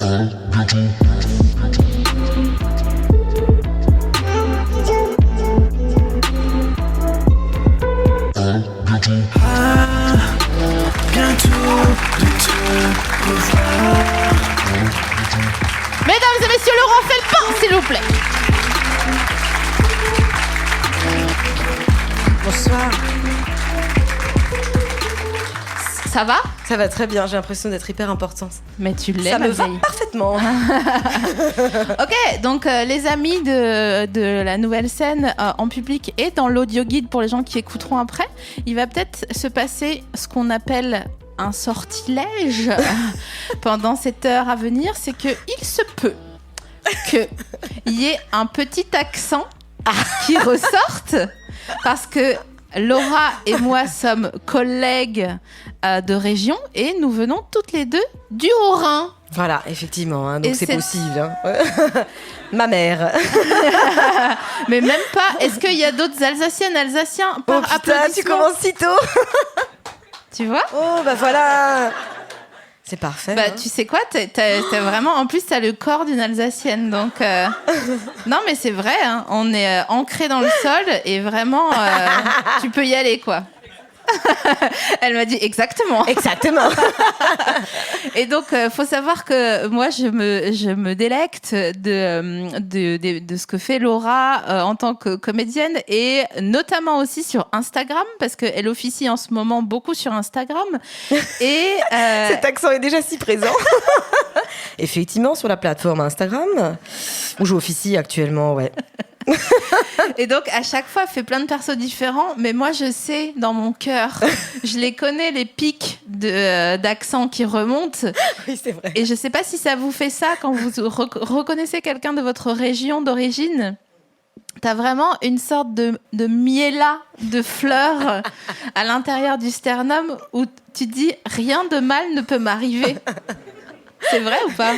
Mesdames et messieurs, Laurent fait le pain, s'il vous plaît. Bonsoir. Ça va ? Ça va très bien, j'ai l'impression d'être hyper importante. Mais tu l'es, ça ma me va vieille. parfaitement. Ok, donc les amis de la nouvelle scène en public et dans l'audio guide pour les gens qui écouteront après, il va peut-être se passer ce qu'on appelle un sortilège pendant cette heure à venir. C'est qu'il se peut qu'il y ait un petit accent qui ressorte parce que Laura et moi sommes collègues de région et nous venons toutes les deux du Haut-Rhin. Voilà, effectivement, hein, donc Et c'est c'est- possible. Hein. Ma mère. Mais même pas. Est-ce qu'il y a d'autres Alsaciennes, Alsaciens par Oh putain, applaudissement tu commences si tôt. Tu vois ? Oh bah voilà. C'est parfait. Bah, hein. tu sais quoi, t'as vraiment. En plus, t'as le corps d'une Alsacienne, donc. Non, mais c'est vrai. Hein, on est ancré dans le sol et vraiment, tu peux y aller, quoi. Elle m'a dit exactement. Exactement. Et donc, faut savoir que moi, je me délecte de ce que fait Laura en tant que comédienne et notamment aussi sur Instagram parce qu'elle officie en ce moment beaucoup sur Instagram. Et Cet accent est déjà si présent. Effectivement, sur la plateforme Instagram, où j'officie actuellement, ouais. Et donc, à chaque fois, elle fait plein de persos différents. Mais moi, je sais, dans mon cœur, je les connais, les pics d'accent qui remontent. Oui, c'est vrai. Et je sais pas si ça vous fait ça quand vous reconnaissez quelqu'un de votre région d'origine. T'as vraiment une sorte de miella de fleurs à l'intérieur du sternum où tu te dis « rien de mal ne peut m'arriver ». C'est vrai ou pas ?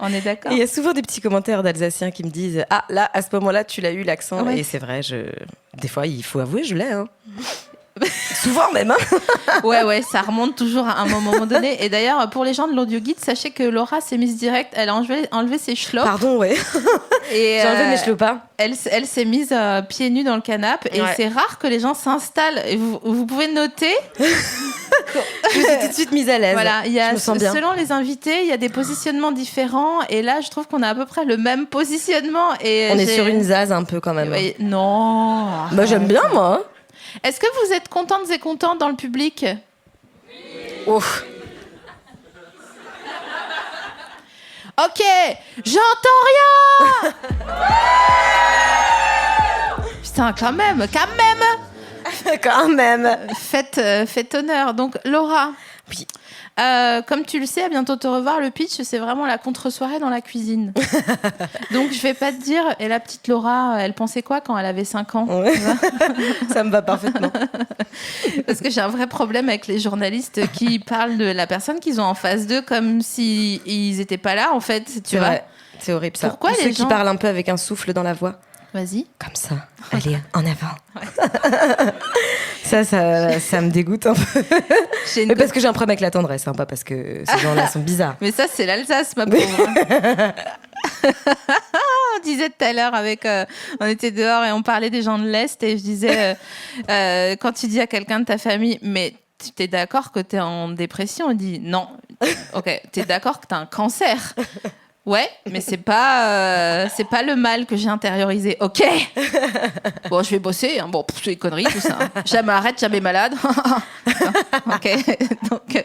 On est d'accord. Et il y a souvent des petits commentaires d'Alsaciens qui me disent « Ah, là, à ce moment-là, tu l'as eu, l'accent. Ouais. Et c'est vrai, des fois, il faut avouer, je l'ai. Hein. Souvent même. Hein. Ouais, ça remonte toujours à un moment donné. Et d'ailleurs, pour les gens de l'audio guide, sachez que Laura s'est mise direct. Elle a enlevé ses chlops. Pardon, ouais. Et J'ai enlevé mes chlopas. elle s'est mise pieds nus dans le canapé. Et Ouais. c'est rare que les gens s'installent. Et vous pouvez noter. Je me suis tout de suite mise à l'aise. Voilà, il y a, je me sens bien. selon les invités, il y a des positionnements différents. Et là, je trouve qu'on a à peu près le même positionnement. Et On est sur une zaz un peu quand même. Ouais, non. Bah, j'aime bien, moi. Est-ce que vous êtes contentes et contents dans le public ? Ouf. Ok, j'entends rien. Putain, quand même. Quand même. Faites honneur. Donc, Laura. Oui. Comme tu le sais, à bientôt te revoir, le pitch, c'est vraiment la contre-soirée dans la cuisine. Donc, je vais pas te dire, et la petite Laura, elle pensait quoi quand elle avait 5 ans ? Ouais. Ça me va parfaitement. Parce que j'ai un vrai problème avec les journalistes qui parlent de la personne qu'ils ont en face d'eux comme s'ils étaient pas là, en fait. Tu vois ? Ouais. C'est horrible ça. Pourquoi Ou les ceux gens- qui parlent un peu avec un souffle dans la voix. Vas-y. Comme ça. Allez, en avant. Ça me dégoûte un peu. J'ai une Mais parce que j'ai un problème avec la tendresse, hein, pas parce que ces gens-là sont bizarres. Mais ça, c'est l'Alsace, ma pauvre. On disait tout à l'heure on était dehors et on parlait des gens de l'Est et je disais, quand tu dis à quelqu'un de ta famille, mais tu es d'accord que tu es en dépression? On dit non. Ok, tu es d'accord que tu as un cancer? Ouais, mais c'est pas le mal que j'ai intériorisé. Ok. Bon, je vais bosser. Hein. Bon, c'est des conneries tout ça. Jamais arrête, jamais malade. Ok. Donc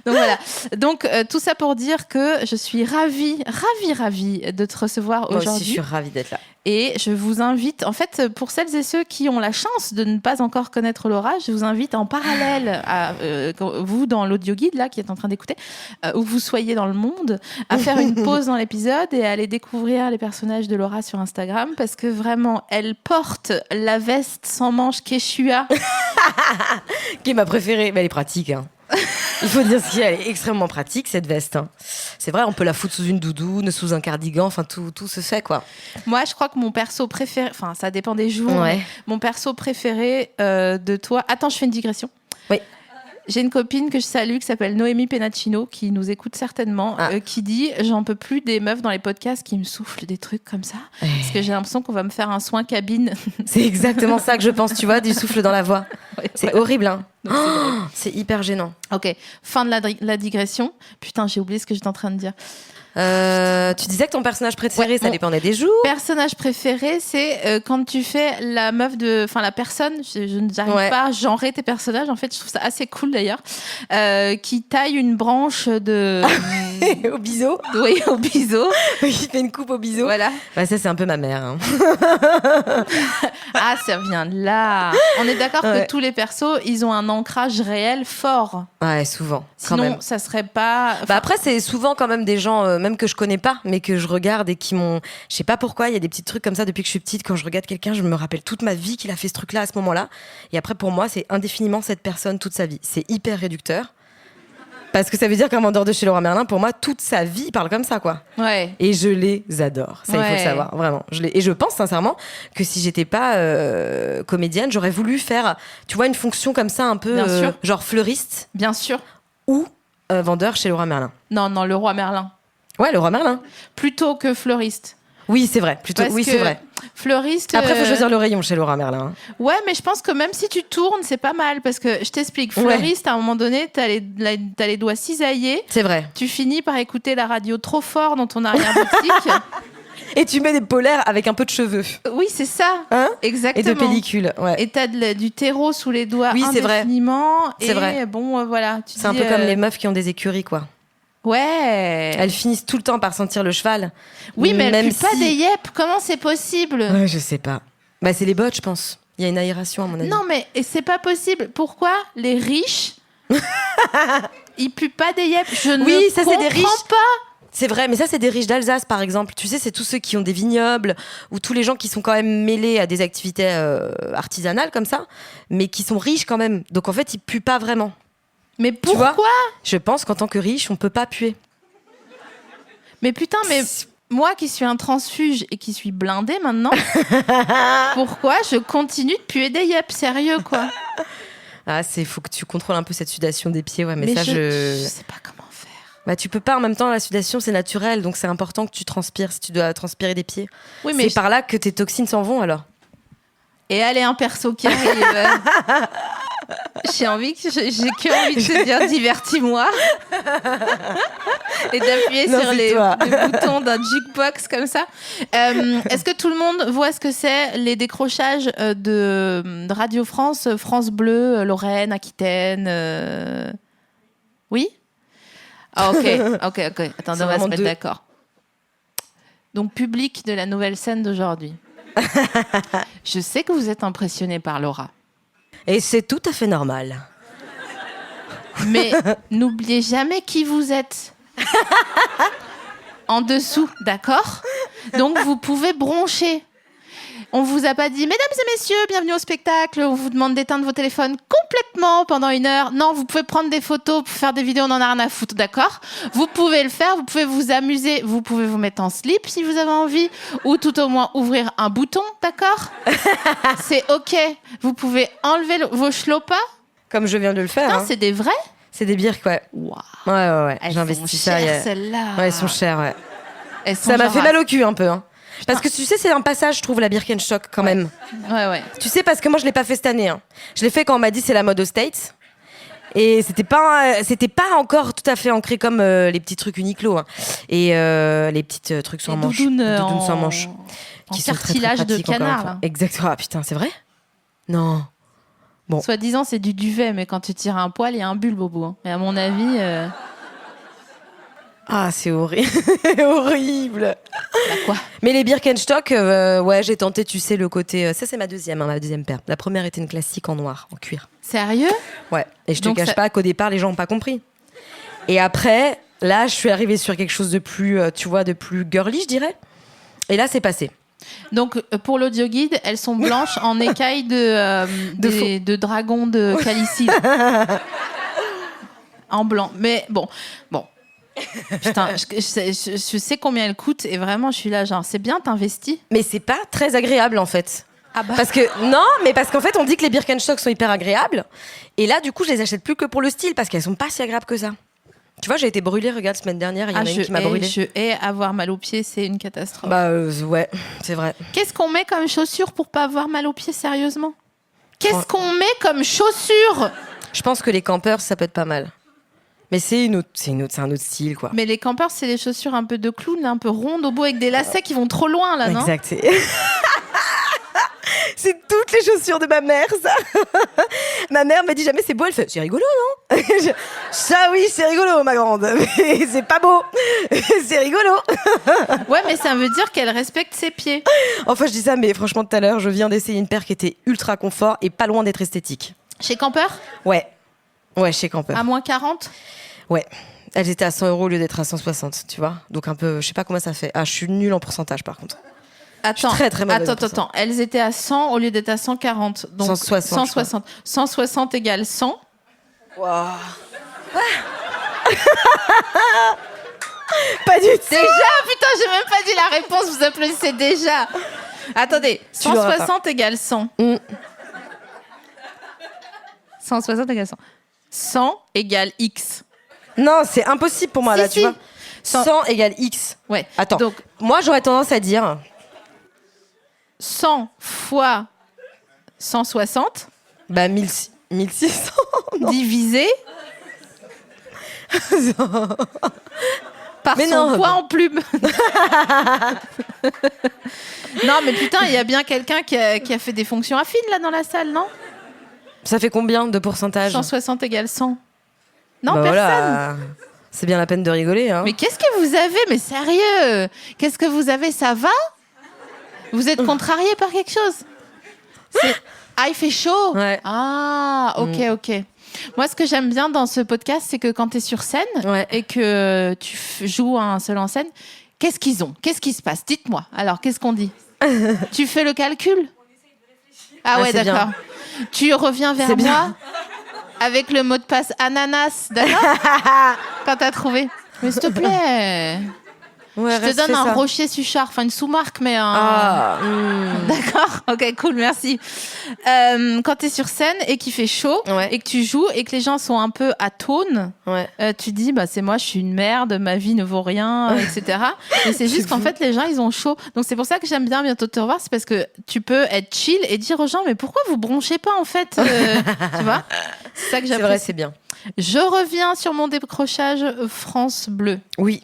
voilà. Donc tout ça pour dire que je suis ravie de te recevoir Moi aujourd'hui. aussi, je suis ravie d'être là. Et je vous invite, en fait, pour celles et ceux qui ont la chance de ne pas encore connaître Laura, je vous invite en parallèle à vous dans l'audio guide là qui est en train d'écouter, où vous soyez dans le monde, à faire une pause dans l'épisode et à aller découvrir les personnages de Laura sur Instagram parce que vraiment, elle porte la veste sans manches Quechua. Qui est ma préférée. Mais elle est pratique. Hein. Il faut dire ce qu'il y a, elle est extrêmement pratique cette veste. Hein. C'est vrai, on peut la foutre sous une doudoune, sous un cardigan, enfin tout se fait quoi. Moi, je crois que mon perso préféré, enfin ça dépend des jours, Ouais. mais mon perso préféré de toi... Attends, je fais une digression. Oui. J'ai une copine que je salue qui s'appelle Noémie Penaccino, qui nous écoute certainement, qui dit « J'en peux plus des meufs dans les podcasts qui me soufflent des trucs comme ça, parce que j'ai l'impression qu'on va me faire un soin cabine. » C'est exactement ça que je pense, tu vois, du souffle dans la voix. Ouais, C'est voilà. horrible, hein. Donc, c'est drôle. C'est hyper gênant. Ok, fin de la digression. Putain, j'ai oublié ce que j'étais en train de dire. Tu disais que ton personnage préféré, Ouais, ça mon dépendait des jours. Personnage préféré, c'est quand tu fais la meuf la personne, je n'arrive Ouais. pas à genrer tes personnages, en fait, je trouve ça assez cool d'ailleurs, qui taille une branche de... Au biseau. oui, au biseau. Il fait une coupe au biseau. Voilà. Bah, ça, c'est un peu ma mère. Hein. Ah, ça vient de là. On est d'accord Ouais. que tous les persos, ils ont un ancrage réel fort. Ouais, souvent. Quand Sinon, même. ça serait pas... Bah après, c'est souvent quand même des gens, même que je connais pas, mais que je regarde et qui m'ont. Je sais pas pourquoi, il y a des petits trucs comme ça depuis que je suis petite. Quand je regarde quelqu'un, je me rappelle toute ma vie qu'il a fait ce truc-là à ce moment-là. Et après, pour moi, c'est indéfiniment cette personne toute sa vie. C'est hyper réducteur. Parce que ça veut dire qu'un vendeur de chez Leroy Merlin, pour moi, toute sa vie, il parle comme ça, quoi. Ouais. Et je les adore. Ça, il faut Ouais. le savoir, vraiment. Et je pense sincèrement que si j'étais pas comédienne, j'aurais voulu faire, tu vois, une fonction comme ça, un peu Bien sûr. genre fleuriste Bien sûr. ou vendeur chez Leroy Merlin. Non, le roi Merlin. Ouais, Leroy Merlin. Plutôt que fleuriste. Oui, c'est vrai. Plutôt. Parce Oui, que c'est vrai. Fleuriste. Après, faut choisir le rayon chez Leroy Merlin. Hein. Ouais, mais je pense que même si tu tournes, c'est pas mal. Parce que je t'explique, fleuriste, à un moment donné, t'as les doigts cisaillés. C'est vrai. Tu finis par écouter la radio trop fort dans ton arrière-boutique. Et tu mets des polaires avec un peu de cheveux. Oui, c'est ça. Hein Exactement. Et de pellicule. Ouais. Et t'as du terreau sous les doigts Oui, c'est vrai. indéfiniment. C'est et vrai. bon, voilà. Tu C'est un dis, peu comme les meufs qui ont des écuries, quoi. Ouais. Elles finissent tout le temps par sentir le cheval. Oui, mais elles même puent pas si- des yep. Comment c'est possible? Ouais, je sais pas. Bah, c'est les bottes, je pense. Il y a une aération, à mon avis. Non, mais c'est pas possible. Pourquoi les riches, ils puent pas des yep? Je Oui, ne ça, c'est comprends des riches. pas. C'est vrai, mais ça, c'est des riches d'Alsace, par exemple. Tu sais, c'est tous ceux qui ont des vignobles ou tous les gens qui sont quand même mêlés à des activités artisanales comme ça, mais qui sont riches quand même. Donc, en fait, ils puent pas vraiment. Mais Tu vois pourquoi? Je pense qu'en tant que riche, on peut pas puer. Mais putain, mais moi qui suis un transfuge et qui suis blindée maintenant, pourquoi je continue de puer des yep? Sérieux, quoi. Ah, faut que tu contrôles un peu cette sudation des pieds, ouais, mais ça, je sais pas comment faire. Bah, tu peux pas, en même temps, la sudation, c'est naturel, donc c'est important que tu transpires si tu dois transpirer des pieds. Oui, mais C'est par là que tes toxines s'en vont, alors. Et allez, un perso qui arrive. J'ai que envie de te dire divertis-moi et d'appuyer Non, sur c'est les toi. boutons d'un jukebox comme ça. Est-ce que tout le monde voit ce que c'est les décrochages de Radio France, France Bleu, Lorraine, Aquitaine Oui. Ah, ok. Attendez, C'est on va se vraiment mettre deux. d'accord. Donc, public de la nouvelle scène d'aujourd'hui. Je sais que vous êtes impressionné par Laura. Et c'est tout à fait normal. Mais n'oubliez jamais qui vous êtes. En dessous, d'accord? Donc vous pouvez broncher. On vous a pas dit, mesdames et messieurs, bienvenue au spectacle. On vous demande d'éteindre vos téléphones complètement pendant 1 heure. Non, vous pouvez prendre des photos pour faire des vidéos, on en a rien à foutre, d'accord? Vous pouvez le faire, vous pouvez vous amuser, vous pouvez vous mettre en slip si vous avez envie, ou tout au moins ouvrir un bouton, d'accord? C'est ok. Vous pouvez enlever vos chlopas. Comme je viens de le faire. Non, Hein. c'est des vrais. C'est des birks, ouais. Waouh. Ouais. Elles J'investis sont ça. chères, celles-là. Ouais, elles sont chères, ouais. Elles sont Ça m'a genre fait à- mal au cul un peu. Hein. Parce que tu sais, c'est un passage, je trouve, la Birkenstock quand même. Ouais. Tu sais, parce que moi, je l'ai pas fait cette année. Hein. Je l'ai fait quand on m'a dit c'est la mode aux States. Et c'était pas encore tout à fait ancré comme les petits trucs Uniqlo. Hein. Et les petits trucs sans Les manches. doudounes Doudounes sans en- manches. en Qui sont très, très cartilage de pratiques, encore une canard, fois. là. Exactement. Ah putain, c'est vrai? Non. Bon. Soi-disant, c'est du duvet, mais quand tu tires un poil, il y a un bulbe au bout. Hein. Et à mon avis, Ah, c'est horrible. horrible. bah quoi? Mais les Birkenstock, ouais, j'ai tenté, tu sais, le côté. Ça, c'est ma deuxième paire. La première était une classique en noir, en cuir. Sérieux? Ouais. Et je te Donc cache ça- pas qu'au départ, les gens n'ont pas compris. Et après, là, je suis arrivée sur quelque chose de plus, tu vois, de plus girly, je dirais. Et là, c'est passé. Donc, pour l'audio guide, elles sont blanches en écailles de dragon de Calicie. En blanc. Mais bon. Putain, je sais combien elles coûtent et vraiment, je suis là, genre, c'est bien, t'investis. Mais c'est pas très agréable, en fait. Ah bah. Parce qu'en fait, on dit que les Birkenstock sont hyper agréables. Et là, du coup, je les achète plus que pour le style parce qu'elles sont pas si agréables que ça. Tu vois, j'ai été brûlée, regarde, semaine dernière, il y en a une qui m'a brûlée. Je hais avoir mal aux pieds, c'est une catastrophe. Bah ouais, c'est vrai. Qu'est-ce qu'on met comme chaussures pour pas avoir mal aux pieds, sérieusement? Qu'est-ce qu'on met comme chaussures? Je pense que les campers, ça peut être pas mal. Mais c'est un autre style, quoi. Mais les campers, c'est des chaussures un peu de clown, un peu rondes au bout avec des lacets qui vont trop loin, là, non? Exact, c'est toutes les chaussures de ma mère, ça. Ma mère me dit jamais c'est beau, elle fait c'est rigolo, non? Ça oui, c'est rigolo, ma grande, mais c'est pas beau. C'est rigolo. Ouais, mais ça veut dire qu'elle respecte ses pieds. Enfin, je dis ça, mais franchement, tout à l'heure, je viens d'essayer une paire qui était ultra confort et pas loin d'être esthétique. Chez Camper? Ouais, chez Camper. À moins 40? Ouais. Elles étaient à 100 € au lieu d'être à 160, tu vois. Donc un peu, je sais pas comment ça fait. Ah, je suis nulle en pourcentage, par contre. Attends, très, très mauvaise attends. Elles étaient à 100 au lieu d'être à 140. Donc 160. 160. 160 égale 100. Wow. Pas du tout. Déjà, putain, j'ai même pas dit la réponse, vous applaudissez déjà. Attendez, 160 égale 100. 160 égale 100. 100 égale X. Non, c'est impossible pour moi, Si, là, si. tu vois. 100 égale X. Ouais. Attends, Donc, moi, j'aurais tendance à dire... 100 fois 160 Bah, 1600. divisé par Mais son non, poids en plume. Non, mais putain, il y a bien quelqu'un qui a fait des fonctions affines, là, dans la salle, non? Ça fait combien de pourcentage? 160 égale 100. Non, Bah personne. voilà. C'est bien la peine de rigoler, hein. Mais qu'est-ce que vous avez? Mais sérieux, qu'est-ce que vous avez? Ça va? Vous êtes contrarié par quelque chose? Ah, il fait chaud? Ouais. Ah, ok. Moi, ce que j'aime bien dans ce podcast, c'est que quand tu es sur scène et que tu joues un seul en scène, qu'est-ce qu'ils ont? Qu'est-ce qui se passe? Dites-moi. Alors, qu'est-ce qu'on dit? Tu fais le calcul? Ah ouais, c'est d'accord. bien. Tu reviens vers C'est moi bien. avec le mot de passe ananas, d'accord? Quand t'as trouvé. Mais s'il te plaît, Ouais, je te reste, donne fais un ça. rocher Suchard, enfin une sous-marque, mais un... Ah, D'accord. Ok, cool, merci. Quand t'es sur scène et qu'il fait chaud Ouais. et que tu joues et que les gens sont un peu à tone, ouais. tu dis bah c'est moi, je suis une merde, ma vie ne vaut rien, etc. Et c'est juste qu'en fait les gens ils ont chaud. Donc c'est pour ça que j'aime bien bientôt te revoir, c'est parce que tu peux être chill et dire aux gens mais pourquoi vous bronchez pas en fait, tu vois? C'est ça que C'est vrai, j'apprécie. c'est bien. Je reviens sur mon décrochage France Bleu. Oui.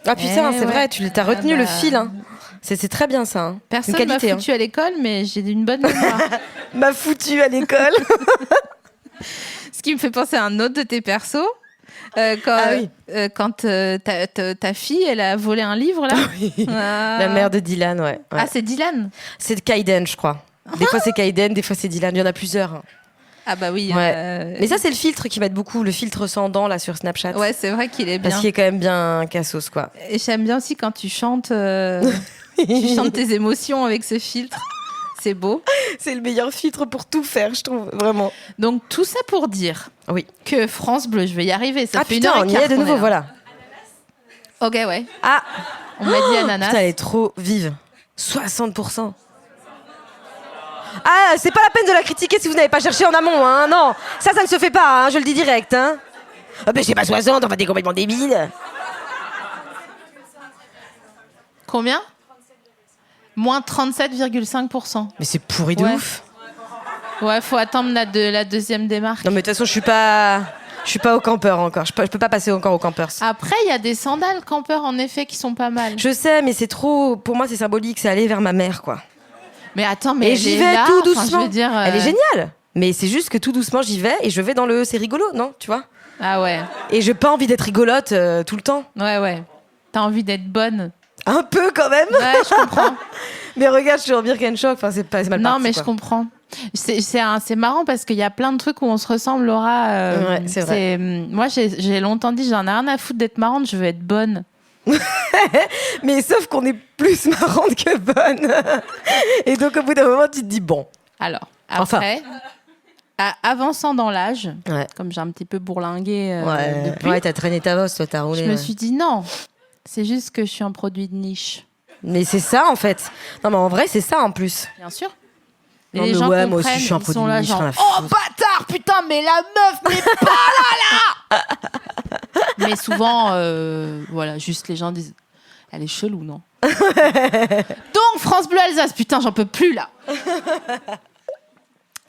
Ah putain, Eh c'est ouais. vrai, tu t'as retenu Ah le bah. fil, hein. C'est très bien ça. Hein. Personne Une m'a qualité, foutu à l'école, mais j'ai une bonne mémoire. M'a foutu à l'école. Ce qui me fait penser à un autre de tes persos. Quand ta fille, elle a volé un livre, là. Ah. La mère de Dylan, ouais. Ah, c'est Dylan. C'est de Kaiden, je crois. Des fois c'est Kaiden, des fois c'est Dylan. Il y en a plusieurs. Ah bah oui. Ouais. Mais ça, c'est le filtre qui m'aide beaucoup, le filtre sans dents là sur Snapchat. Ouais, c'est vrai qu'il est bien. Parce qu'il est quand même bien cassos, quoi. Et j'aime bien aussi quand tu chantes, tu chantes tes émotions avec ce filtre. C'est beau. C'est le meilleur filtre pour tout faire, je trouve, vraiment. Donc tout ça pour dire Oui. que France Bleu, je vais y arriver. Ça Ah fait putain, une heure on et y quart est de qu'on nouveau, là. voilà. Ok, ouais. Ah, On m'a dit ananas. putain, elle est trop vive. 60%. Ah, c'est pas la peine de la critiquer si vous n'avez pas cherché en amont, hein. Non, ça ne se fait pas, hein, je le dis direct, hein. Ah ben c'est pas 60, enfin t'es complètement débile. Combien? Moins 37,5%. Mais c'est pourri de Ouais. ouf. Ouais, faut attendre la deuxième démarque. Non mais de toute façon, je suis pas au campeur encore. Je peux pas passer encore au campeur. Après, il y a des sandales campeurs, en effet, qui sont pas mal. Je sais, mais c'est trop. Pour moi, c'est symbolique. C'est aller vers ma mère, quoi. Mais attends, mais Et j'y elle est vais là, tout enfin, doucement. je veux dire, Elle est géniale. Mais c'est juste que tout doucement, j'y vais et je vais dans le. C'est rigolo, non? Tu vois? Ah ouais, Et j'ai pas envie d'être rigolote tout le temps. ouais. T'as envie d'être bonne. Un peu quand même. Ouais, je comprends. Mais regarde, je suis en Birkenstock. Enfin, c'est mal Non, parti, mais quoi. je comprends. C'est marrant parce qu'il y a plein de trucs où on se ressemble, Laura. Ouais, c'est vrai. Moi, j'ai longtemps dit, j'en ai rien à foutre d'être marrante, je veux être bonne. Mais sauf qu'on est plus marrante que bonne. Et donc, au bout d'un moment, tu te dis bon. Alors, Enfin. après, avançant dans l'âge, Ouais. comme j'ai un petit peu bourlingué depuis, Ouais, t'as traîné ta bosse, toi, t'as roulé. je me ouais. suis dit non, c'est juste que je suis un produit de niche. Mais c'est ça, en fait. Non, mais en vrai, c'est ça, en plus. Bien sûr. Et Non, les mais gens ouais, moi aussi, comprennent, je suis un ils peu sont là démunie, genre, j'en ai oh foutre. bâtard, putain, mais la meuf, mais pas là. Mais souvent, voilà, juste les gens disent, elle est chelou, non? Donc, France Bleu Alsace, putain, j'en peux plus, là.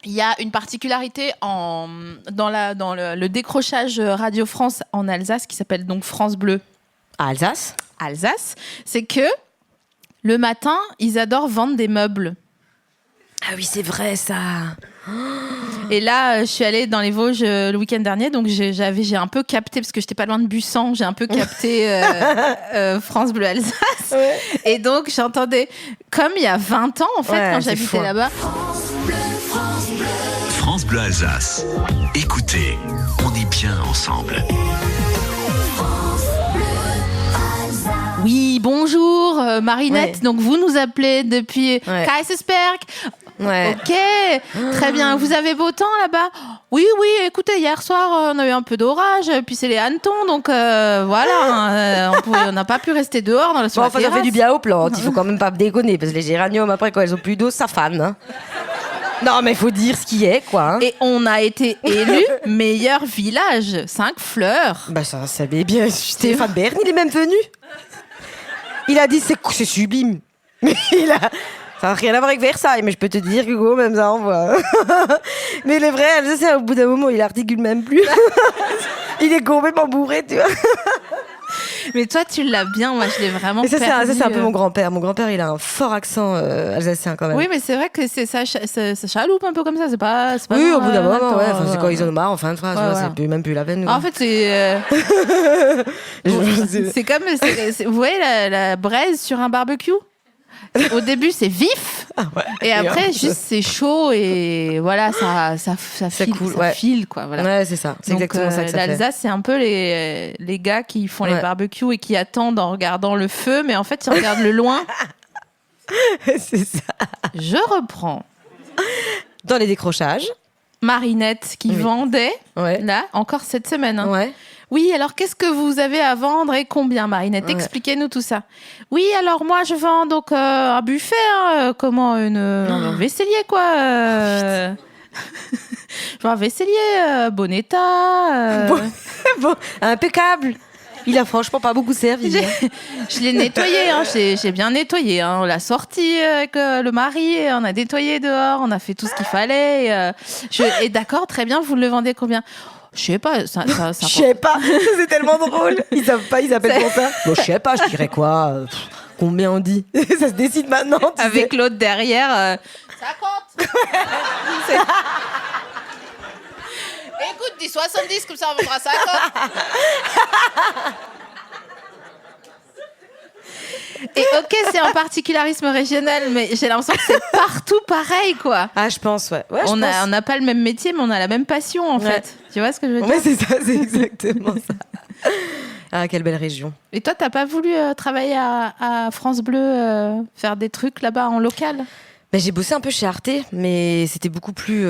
Il y a une particularité dans le décrochage Radio France en Alsace qui s'appelle donc France Bleu À Alsace? Alsace, c'est que le matin, ils adorent vendre des meubles. Ah oui, c'est vrai, ça. Et là, je suis allée dans les Vosges le week-end dernier, donc j'ai un peu capté, parce que j'étais pas loin de Bussan, j'ai un peu capté France Bleu Alsace. Ouais. Et donc, j'entendais, comme il y a 20 ans, en fait, quand j'habitais là-bas. France Bleu Alsace. Écoutez, on est bien ensemble. Oui, bonjour, Marinette. Ouais. Donc, vous nous appelez depuis Kaisersberg. Ouais. Ok, très bien. Vous avez beau temps là-bas? Oui, écoutez, hier soir, on a eu un peu d'orage, puis c'est les hannetons, donc voilà, on n'a pas pu rester dehors dans la soirée. Bon, enfin, ça fait du bien aux plantes, il faut quand même pas déconner, parce que les géraniums, après, quand elles ont plus d'eau, ça fane. Hein. Non, mais il faut dire ce qui est, quoi. Hein. Et on a été élus meilleur village, 5 fleurs. Bah ça savait bien, Stéphane Bern, il est même venu. Il a dit, c'est sublime. Mais ça n'a rien à voir avec Versailles, mais je peux te dire que Hugo, même ça envoie. Mais les vrais, c'est au bout d'un moment, il articule même plus. Il est complètement bourré, tu vois. Mais toi, tu l'as bien, moi je l'ai vraiment perdu. Ça, c'est un peu mon grand-père. Mon grand-père, il a un fort accent alsacien quand même. Oui, mais c'est vrai que ça chaloupe un peu comme ça, c'est pas oui, au bout d'un moment, c'est quand ils en ont marre en fin de phrase, voilà. C'est même plus la peine. En fait, c'est... c'est comme... vous voyez la braise sur un barbecue? Au début, c'est vif, et après, juste c'est chaud et voilà, ça file, cool, ça file, quoi. Voilà. Ouais, c'est ça. C'est donc, exactement ça que ça fait. L'Alsace, c'est un peu les gars qui font les barbecues et qui attendent en regardant le feu, mais en fait, ils regardent le loin. C'est ça. Je reprends. Dans les décrochages. Marinette qui vendait, là, encore cette semaine. Hein. Ouais. Oui, alors qu'est-ce que vous avez à vendre et combien, Marinette? Expliquez-nous tout ça. Oui, alors moi, je vends donc un buffet, hein, un vaisselier, quoi. Je vends un vaisselier, bon état. Bon, impeccable. Il a franchement pas beaucoup servi. Je l'ai nettoyé, hein, j'ai bien nettoyé. Hein. On l'a sorti avec le mari, on a nettoyé dehors, on a fait tout ce qu'il fallait. Et d'accord, très bien, vous le vendez combien? Je sais pas, ça je sais pas, c'est tellement drôle. Ils savent pas, ils appellent pour ça. Bon, je sais pas, je dirais quoi combien on dit? Ça se décide maintenant. Avec l'autre derrière. 50. Écoute, dis 70, comme ça on vendra 50. Et ok, c'est un particularisme régional, mais j'ai l'impression que c'est partout pareil, quoi. Ah, je pense, ouais on n'a pas le même métier, mais on a la même passion, en fait. Tu vois ce que je veux dire? Ouais, c'est ça, c'est exactement ça. Ah, quelle belle région. Et toi, t'as pas voulu travailler à France Bleu, faire des trucs là-bas en local? Ben, j'ai bossé un peu chez Arte, mais c'était beaucoup plus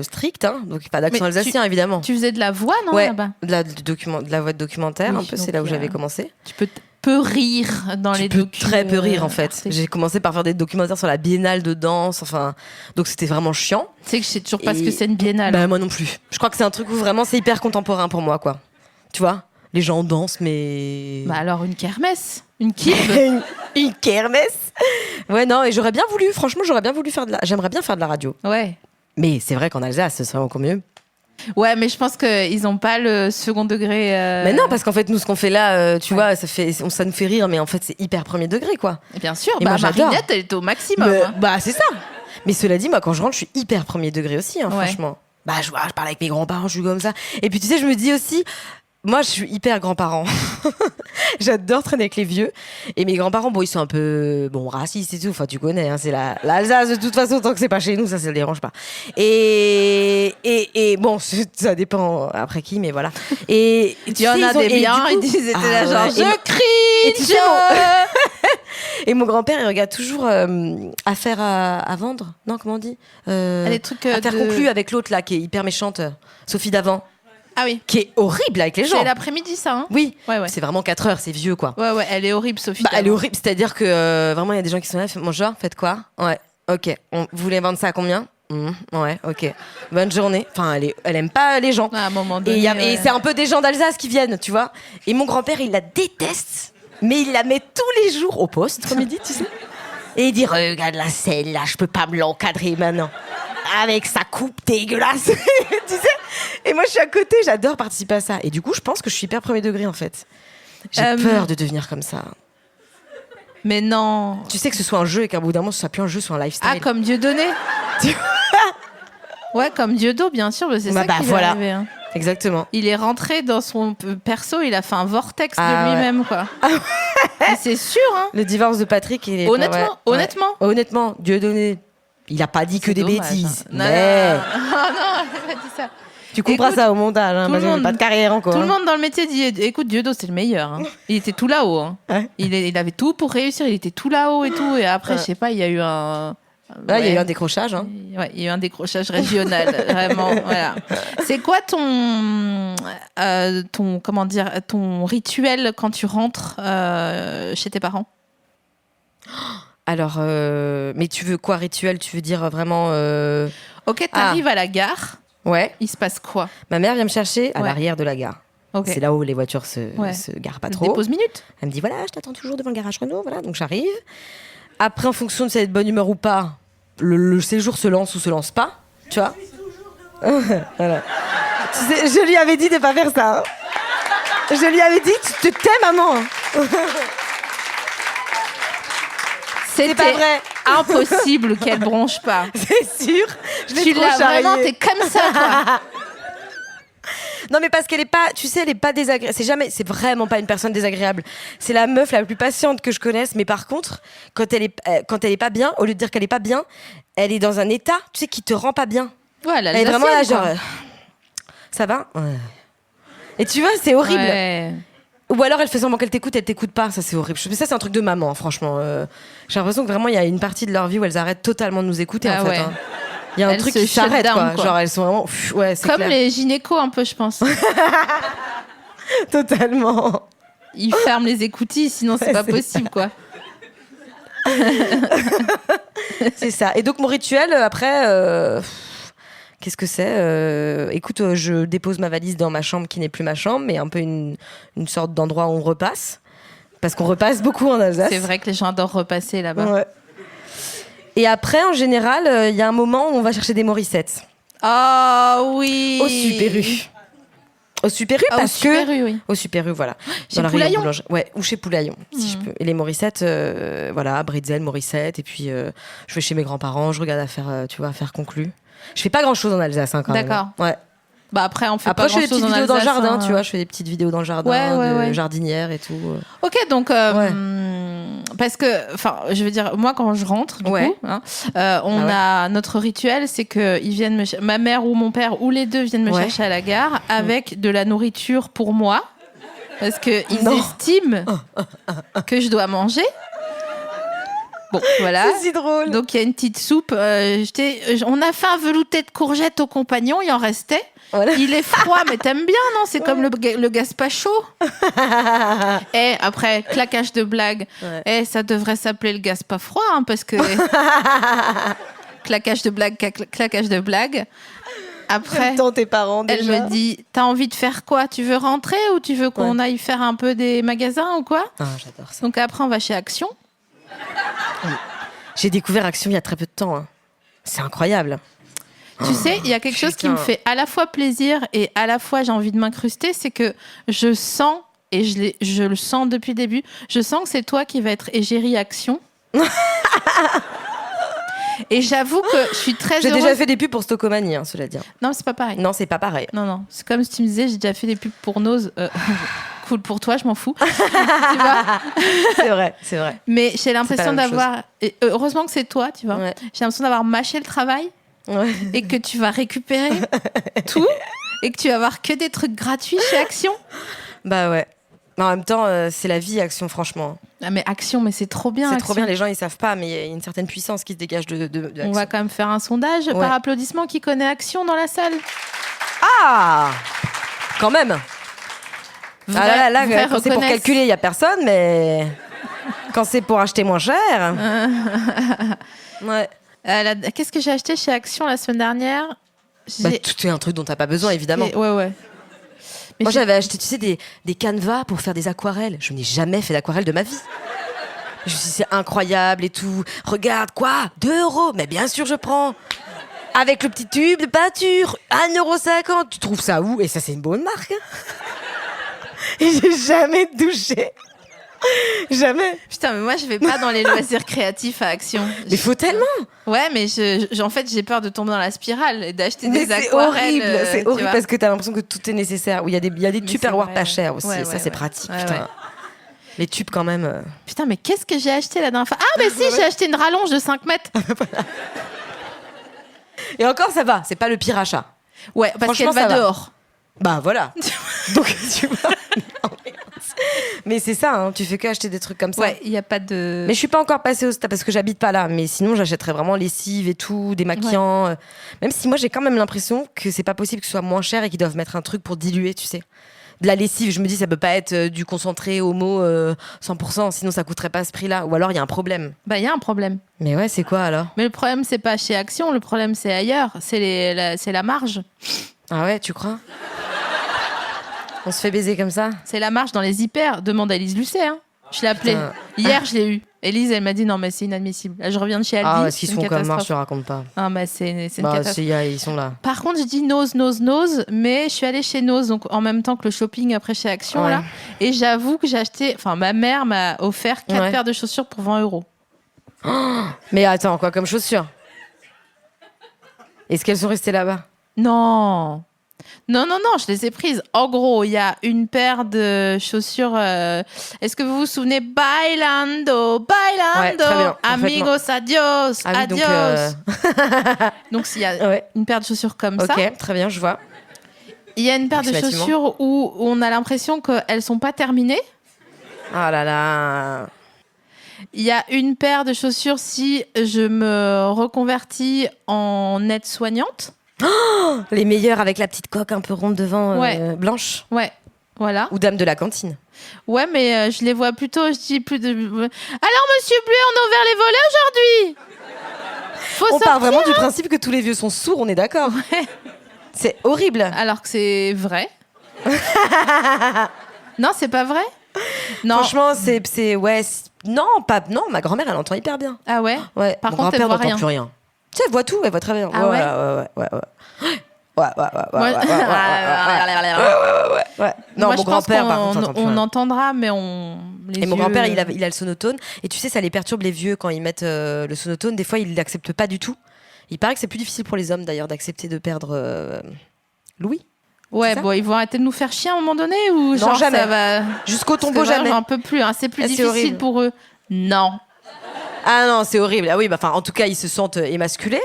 strict, hein, donc pas d'accent alsacien, évidemment. Tu faisais de la voix, non, là-bas? De la voix de documentaire, un peu, c'est là où j'avais commencé. Tu peux rire dans les documentaires. Tu peux très peu rire, en fait. J'ai commencé par faire des documentaires sur la biennale de danse, enfin, donc c'était vraiment chiant. Tu sais que je sais toujours pas ce que c'est une biennale. Bah, moi non plus. Je crois que c'est un truc où vraiment c'est hyper contemporain pour moi, quoi. Tu vois, les gens dansent, mais... Bah alors une kermesse, une kirb. Une kermesse. Ouais, non, et j'aurais bien voulu faire j'aimerais bien faire de la radio. Ouais. Mais c'est vrai qu'en Alsace, ce serait encore mieux. Ouais, mais je pense qu'ils n'ont pas le second degré. Mais non, parce qu'en fait, nous, ce qu'on fait là, tu vois, ça nous fait rire, mais en fait, c'est hyper premier degré, quoi. Et bien sûr, et moi, Marinette, elle est au maximum. Hein. Bah, c'est ça. Mais cela dit, moi, quand je rentre, je suis hyper premier degré aussi, hein, franchement. Bah, je parle avec mes grands-parents, je suis comme ça. Et puis, tu sais, je me dis aussi... Moi, je suis hyper grand-parent. J'adore traîner avec les vieux. Et mes grands-parents, bon, ils sont un peu racistes et tout. Enfin, tu connais, hein, c'est l'Alsace de toute façon, tant que c'est pas chez nous, ça le dérange pas. Et bon, ça dépend après qui, mais voilà. Et il y en a des biens, ils disaient là genre, je crie, et tu sais, et mon grand-père, il regarde toujours Affaire à vendre. Non, comment on dit les trucs Affaire conclue avec l'autre, là, qui est hyper méchante. Sophie Davant. Ah oui. qui est horrible avec les gens. C'est l'après-midi, ça. Hein Oui, Ouais. c'est vraiment 4 heures, c'est vieux quoi. Ouais, elle est horrible, Sophie. Elle est horrible, c'est-à-dire que vraiment il y a des gens qui sont là, bonjour, faites quoi? Ouais, ok. Vous voulez vendre ça à combien? Ouais, ok. Bonne journée. Enfin, elle aime pas les gens. À un moment donné. Et c'est un peu des gens d'Alsace qui viennent, tu vois. Et mon grand-père, il la déteste, mais il la met tous les jours au poste, comme il dit, tu sais. Et il dit, regarde la celle-là, je peux pas me l'encadrer maintenant. Avec sa coupe dégueulasse. Tu sais. Et moi, je suis à côté, j'adore participer à ça. Et du coup, je pense que je suis hyper premier degré, en fait. J'ai peur de devenir comme ça. Mais non. Tu sais que ce soit un jeu et qu'à bout d'un moment, ce soit plus un jeu, ce soit un lifestyle. Ah, comme Dieudonné. Ouais, comme Dieudo, bien sûr. C'est ça qui lui est arrivé. Hein. Exactement. Il est rentré dans son perso, il a fait un vortex de lui-même, quoi. Et c'est sûr, hein. Le divorce de Patrick, il est honnêtement, Dieudonné, il a pas dit que des dommage, bêtises. hein. Mais Non, il a pas dit ça. tu couperas ça au montage, hein, parce que j'ai pas de carrière encore. Tout le monde dans le métier dit, écoute, Dieudo, c'est le meilleur. Hein. Il était tout là-haut. Hein. Ouais. Il avait tout pour réussir, il était tout là-haut et tout. Et après, je sais pas, il y a eu un... Là, il y a eu un décrochage. Hein. Ouais, il y a eu un décrochage régional, vraiment. Voilà. C'est quoi ton rituel quand tu rentres chez tes parents? Alors, mais tu veux quoi rituel? Tu veux dire vraiment Ok, t'arrives à la gare. Ouais. Il se passe quoi? Ma mère vient me chercher à Ouais. l'arrière de la gare. Okay. C'est là où les voitures se garent pas trop. Des pauses minutes. Elle me dit voilà, je t'attends toujours devant le garage Renault. Voilà, donc j'arrive. Après, en fonction de si elle est de bonne humeur ou pas, le séjour se lance ou se lance pas. Tu vois. Voilà. Tu sais, je lui avais dit de pas faire ça. Hein. Je lui avais dit tu te tais, maman. C'était pas vrai. Impossible qu'elle bronche pas. C'est sûr. Je l'ai Tu trop l'as charriée. vraiment, t'es comme ça, toi. Non mais parce qu'elle est pas, tu sais, elle est pas désagréable. C'est vraiment pas une personne désagréable. C'est la meuf la plus patiente que je connaisse. Mais par contre, quand elle est pas bien, au lieu de dire qu'elle est pas bien, elle est dans un état, tu sais, qui te rend pas bien. Ouais, Elle est vraiment là, genre, ça va. Ouais. Et tu vois, c'est horrible. Ouais. Ou alors elle fait semblant qu'elle t'écoute pas. Ça c'est horrible. Mais ça c'est un truc de maman, hein, franchement. J'ai l'impression que vraiment il y a une partie de leur vie où elles arrêtent totalement de nous écouter en fait. Ouais. Hein. Il y a un Elles truc se qui shut s'arrête, down, quoi. Genre elles sont vraiment, ouais, c'est Comme clair. les gynécos un peu, je pense. Totalement. Ils ferment les écoutilles, sinon c'est pas C'est possible, quoi. C'est ça. Et donc mon rituel après, qu'est-ce que c'est Écoute, je dépose ma valise dans ma chambre qui n'est plus ma chambre, mais un peu une sorte d'endroit où on repasse, parce qu'on repasse beaucoup en Alsace. C'est vrai que les gens adorent repasser là-bas. Ouais. Et après, en général, il y a un moment où on va chercher des Morissettes. Ah oui. Au Super U. Au Super U, parce au Super que... U, oui. Au Super U, voilà. Chez Dans la Poulaillon. boulangerie. Ouais, ou chez Poulaillon, si je peux. Et les Morissettes, voilà, bretzel, Morissette. Et puis, je vais chez mes grands-parents, je regarde à faire, tu vois, à faire conclu. Je fais pas grand-chose en Alsace, hein, quand même. D'accord. Ouais. Bah après, on fait Après, pas je fais des grand-chose petites en vidéos dans le Alsace, jardin, hein. tu vois. Je fais des petites vidéos dans le jardin, Ouais. jardinière et tout. Ok, donc parce que, enfin, je veux dire, moi quand je rentre, du coup, hein, on a notre rituel, c'est que ils viennent ma mère ou mon père ou les deux viennent me chercher à la gare avec de la nourriture pour moi, parce que ils estiment que je dois manger. Bon, voilà. C'est si drôle. Donc il y a une petite soupe. On a fait un velouté de courgettes aux compagnons, il en restait. Voilà. Il est froid, mais t'aimes bien, non? C'est comme le gazpacho. Et après, claquage de blague. Et ça devrait s'appeler le gaz pas froid, hein, parce que claquage de blague, claquage de blague. Après, tes parents, déjà. Elle me dit, t'as envie de faire quoi? Tu veux rentrer ou tu veux qu'on aille faire un peu des magasins ou quoi? Ah, j'adore ça. Donc après, on va chez Action. J'ai découvert Action il y a très peu de temps. Hein. C'est incroyable. Tu sais, il y a quelque chose qui me fait à la fois plaisir et à la fois j'ai envie de m'incruster, c'est que je sens, et je le sens depuis le début, je sens que c'est toi qui vas être égérie Action. Et j'avoue que je suis très heureuse. J'ai déjà fait des pubs pour Stocomanie, hein, cela dit. Non, c'est pas pareil. Non, c'est pas pareil. Non. C'est comme si tu me disais, j'ai déjà fait des pubs pour Nose. Cool pour toi, je m'en fous. Tu vois. C'est vrai. Mais j'ai l'impression d'avoir... Et heureusement que c'est toi, tu vois. Ouais. J'ai l'impression d'avoir mâché le travail et que tu vas récupérer tout et que tu vas avoir que des trucs gratuits chez Action. Bah ouais. Mais en même temps, c'est la vie, Action, franchement. Ah mais Action, mais c'est trop bien. C'est trop bien, les gens ils savent pas, mais il y a une certaine puissance qui se dégage de Action. On va quand même faire un sondage par applaudissement. Qui connaît Action dans la salle? Ah! Quand même. Vraie Quand c'est pour reconnaisse. calculer, il y a personne, mais quand c'est pour acheter moins cher. Ouais. Qu'est-ce que j'ai acheté chez Action la semaine dernière? Bah, tout est un truc dont t'as pas besoin, évidemment. Ouais. Mais Moi, j'avais acheté, tu sais, des canevas pour faire des aquarelles. Je n'ai jamais fait d'aquarelle de ma vie. Je me suis dit, c'est incroyable et tout. Regarde, quoi 2 €? Mais bien sûr, je prends. Avec le petit tube de peinture, 1,50 €. Tu trouves ça où? Et ça, c'est une bonne marque. Et j'ai jamais touché. Jamais. Putain, mais moi, je vais pas dans les loisirs créatifs à Action. Mais faut tellement. Ouais, mais en fait, j'ai peur de tomber dans la spirale et d'acheter Mais des c'est aquarelles. horrible. C'est tu horrible vois. parce que t'as l'impression que tout est nécessaire. Il y a des Mais tupperwares c'est pas vrai. chers aussi. Ouais, et ça, ouais, c'est ouais. pratique. Ouais, Putain. ouais. Les tubes, quand même. Putain, mais qu'est-ce que j'ai acheté la dernière fois? Ah, mais si, j'ai acheté une rallonge de 5 mètres. Et encore, ça va. C'est pas le pire achat. Ouais, parce Franchement, qu'elle va ça va. dehors. Bah voilà. Donc tu vois. Mais c'est ça, hein, tu fais que acheter des trucs comme ça. Ouais, il n'y a pas de. Mais je suis pas encore passée au stade parce que j'habite pas là. Mais sinon, j'achèterais vraiment lessive et tout, démaquillant. Même si moi, j'ai quand même l'impression que c'est pas possible que ce soit moins cher et qu'ils doivent mettre un truc pour diluer, tu sais. De la lessive, je me dis, ça peut pas être du concentré homo 100%, sinon ça coûterait pas ce prix-là. Ou alors il y a un problème. Bah, il y a un problème. Mais ouais, c'est quoi alors? Mais le problème, c'est pas chez Action, le problème, c'est ailleurs. C'est la marge. Ah ouais, tu crois? On se fait baiser comme ça? C'est la marge dans les hyper. Demande à Élise Lucet. Hein. Je l'ai appelée. Putain. Hier, je l'ai eu. Élise, elle m'a dit non, mais c'est inadmissible. Là, je reviens de chez Aldi. Ah, ouais, ce qu'ils c'est se une font comme marche, je catastrophe. raconte pas. Ah, bah, c'est une Bah, catastrophe. si, ils sont là. Par contre, je dis Nose, mais je suis allée chez Nose, donc en même temps que le shopping après chez Action, Ouais. là. Et j'avoue que j'ai acheté, enfin, ma mère m'a offert 4 Ouais. paires de chaussures pour 20 €. Mais attends, quoi comme chaussures? Est-ce qu'elles sont restées là-bas? Non, je les ai prises. En gros, il y a une paire de chaussures. Est-ce que vous vous souvenez? Bailando, Ouais, très bien, amigos, adios, Ah oui, donc, adios. Donc, il y a Ouais. une paire de chaussures comme ça. Ok, très bien, je vois. Il y a une paire de Approximativement. chaussures où on a l'impression qu'elles sont pas terminées. Ah là là. Il y a une paire de chaussures si je me reconvertis en aide-soignante. Les meilleures avec la petite coque un peu ronde devant, Ouais. blanche. Ouais, voilà. Ou dame de la cantine. Ouais, mais je les vois plutôt, je dis plus de... Alors, monsieur Bluet, on a ouvert les volets aujourd'hui. Faut On sortir. part vraiment du principe que tous les vieux sont sourds, on est d'accord? Ouais. C'est horrible. Alors que c'est vrai. Non, c'est pas vrai. Non. Franchement, ouais. Non, ma grand-mère, elle entend hyper bien. Ah ouais. Ouais. Par Mon contre, elle grand-père voit n'entend rien. plus rien. Tu sais, elle voit tout, elle voit très bien. Ah ouais. Ouais. Moi- Ouais. Non, Moi, mon je pense grand-père, par contre, entend plus on rien. entendra, mais les Et mon yeux- grand-père, il a le sonotone. Et tu sais, ça les perturbe les vieux quand ils mettent le sonotone. Des fois, ils l'acceptent pas du tout. Il paraît que c'est plus difficile pour les hommes, d'ailleurs, d'accepter de perdre Louis. Ouais, c'est ça bon, ils vont arrêter de nous faire chier à un moment donné ou genre jamais. ça va. Jusqu'au Parce que tombeau, moi, jamais. j'en peux plus. Hein. C'est plus Ah, c'est difficile horrible. pour eux. Non. Ah non, c'est horrible. Ah oui, bah, en tout cas, ils se sentent émasculés.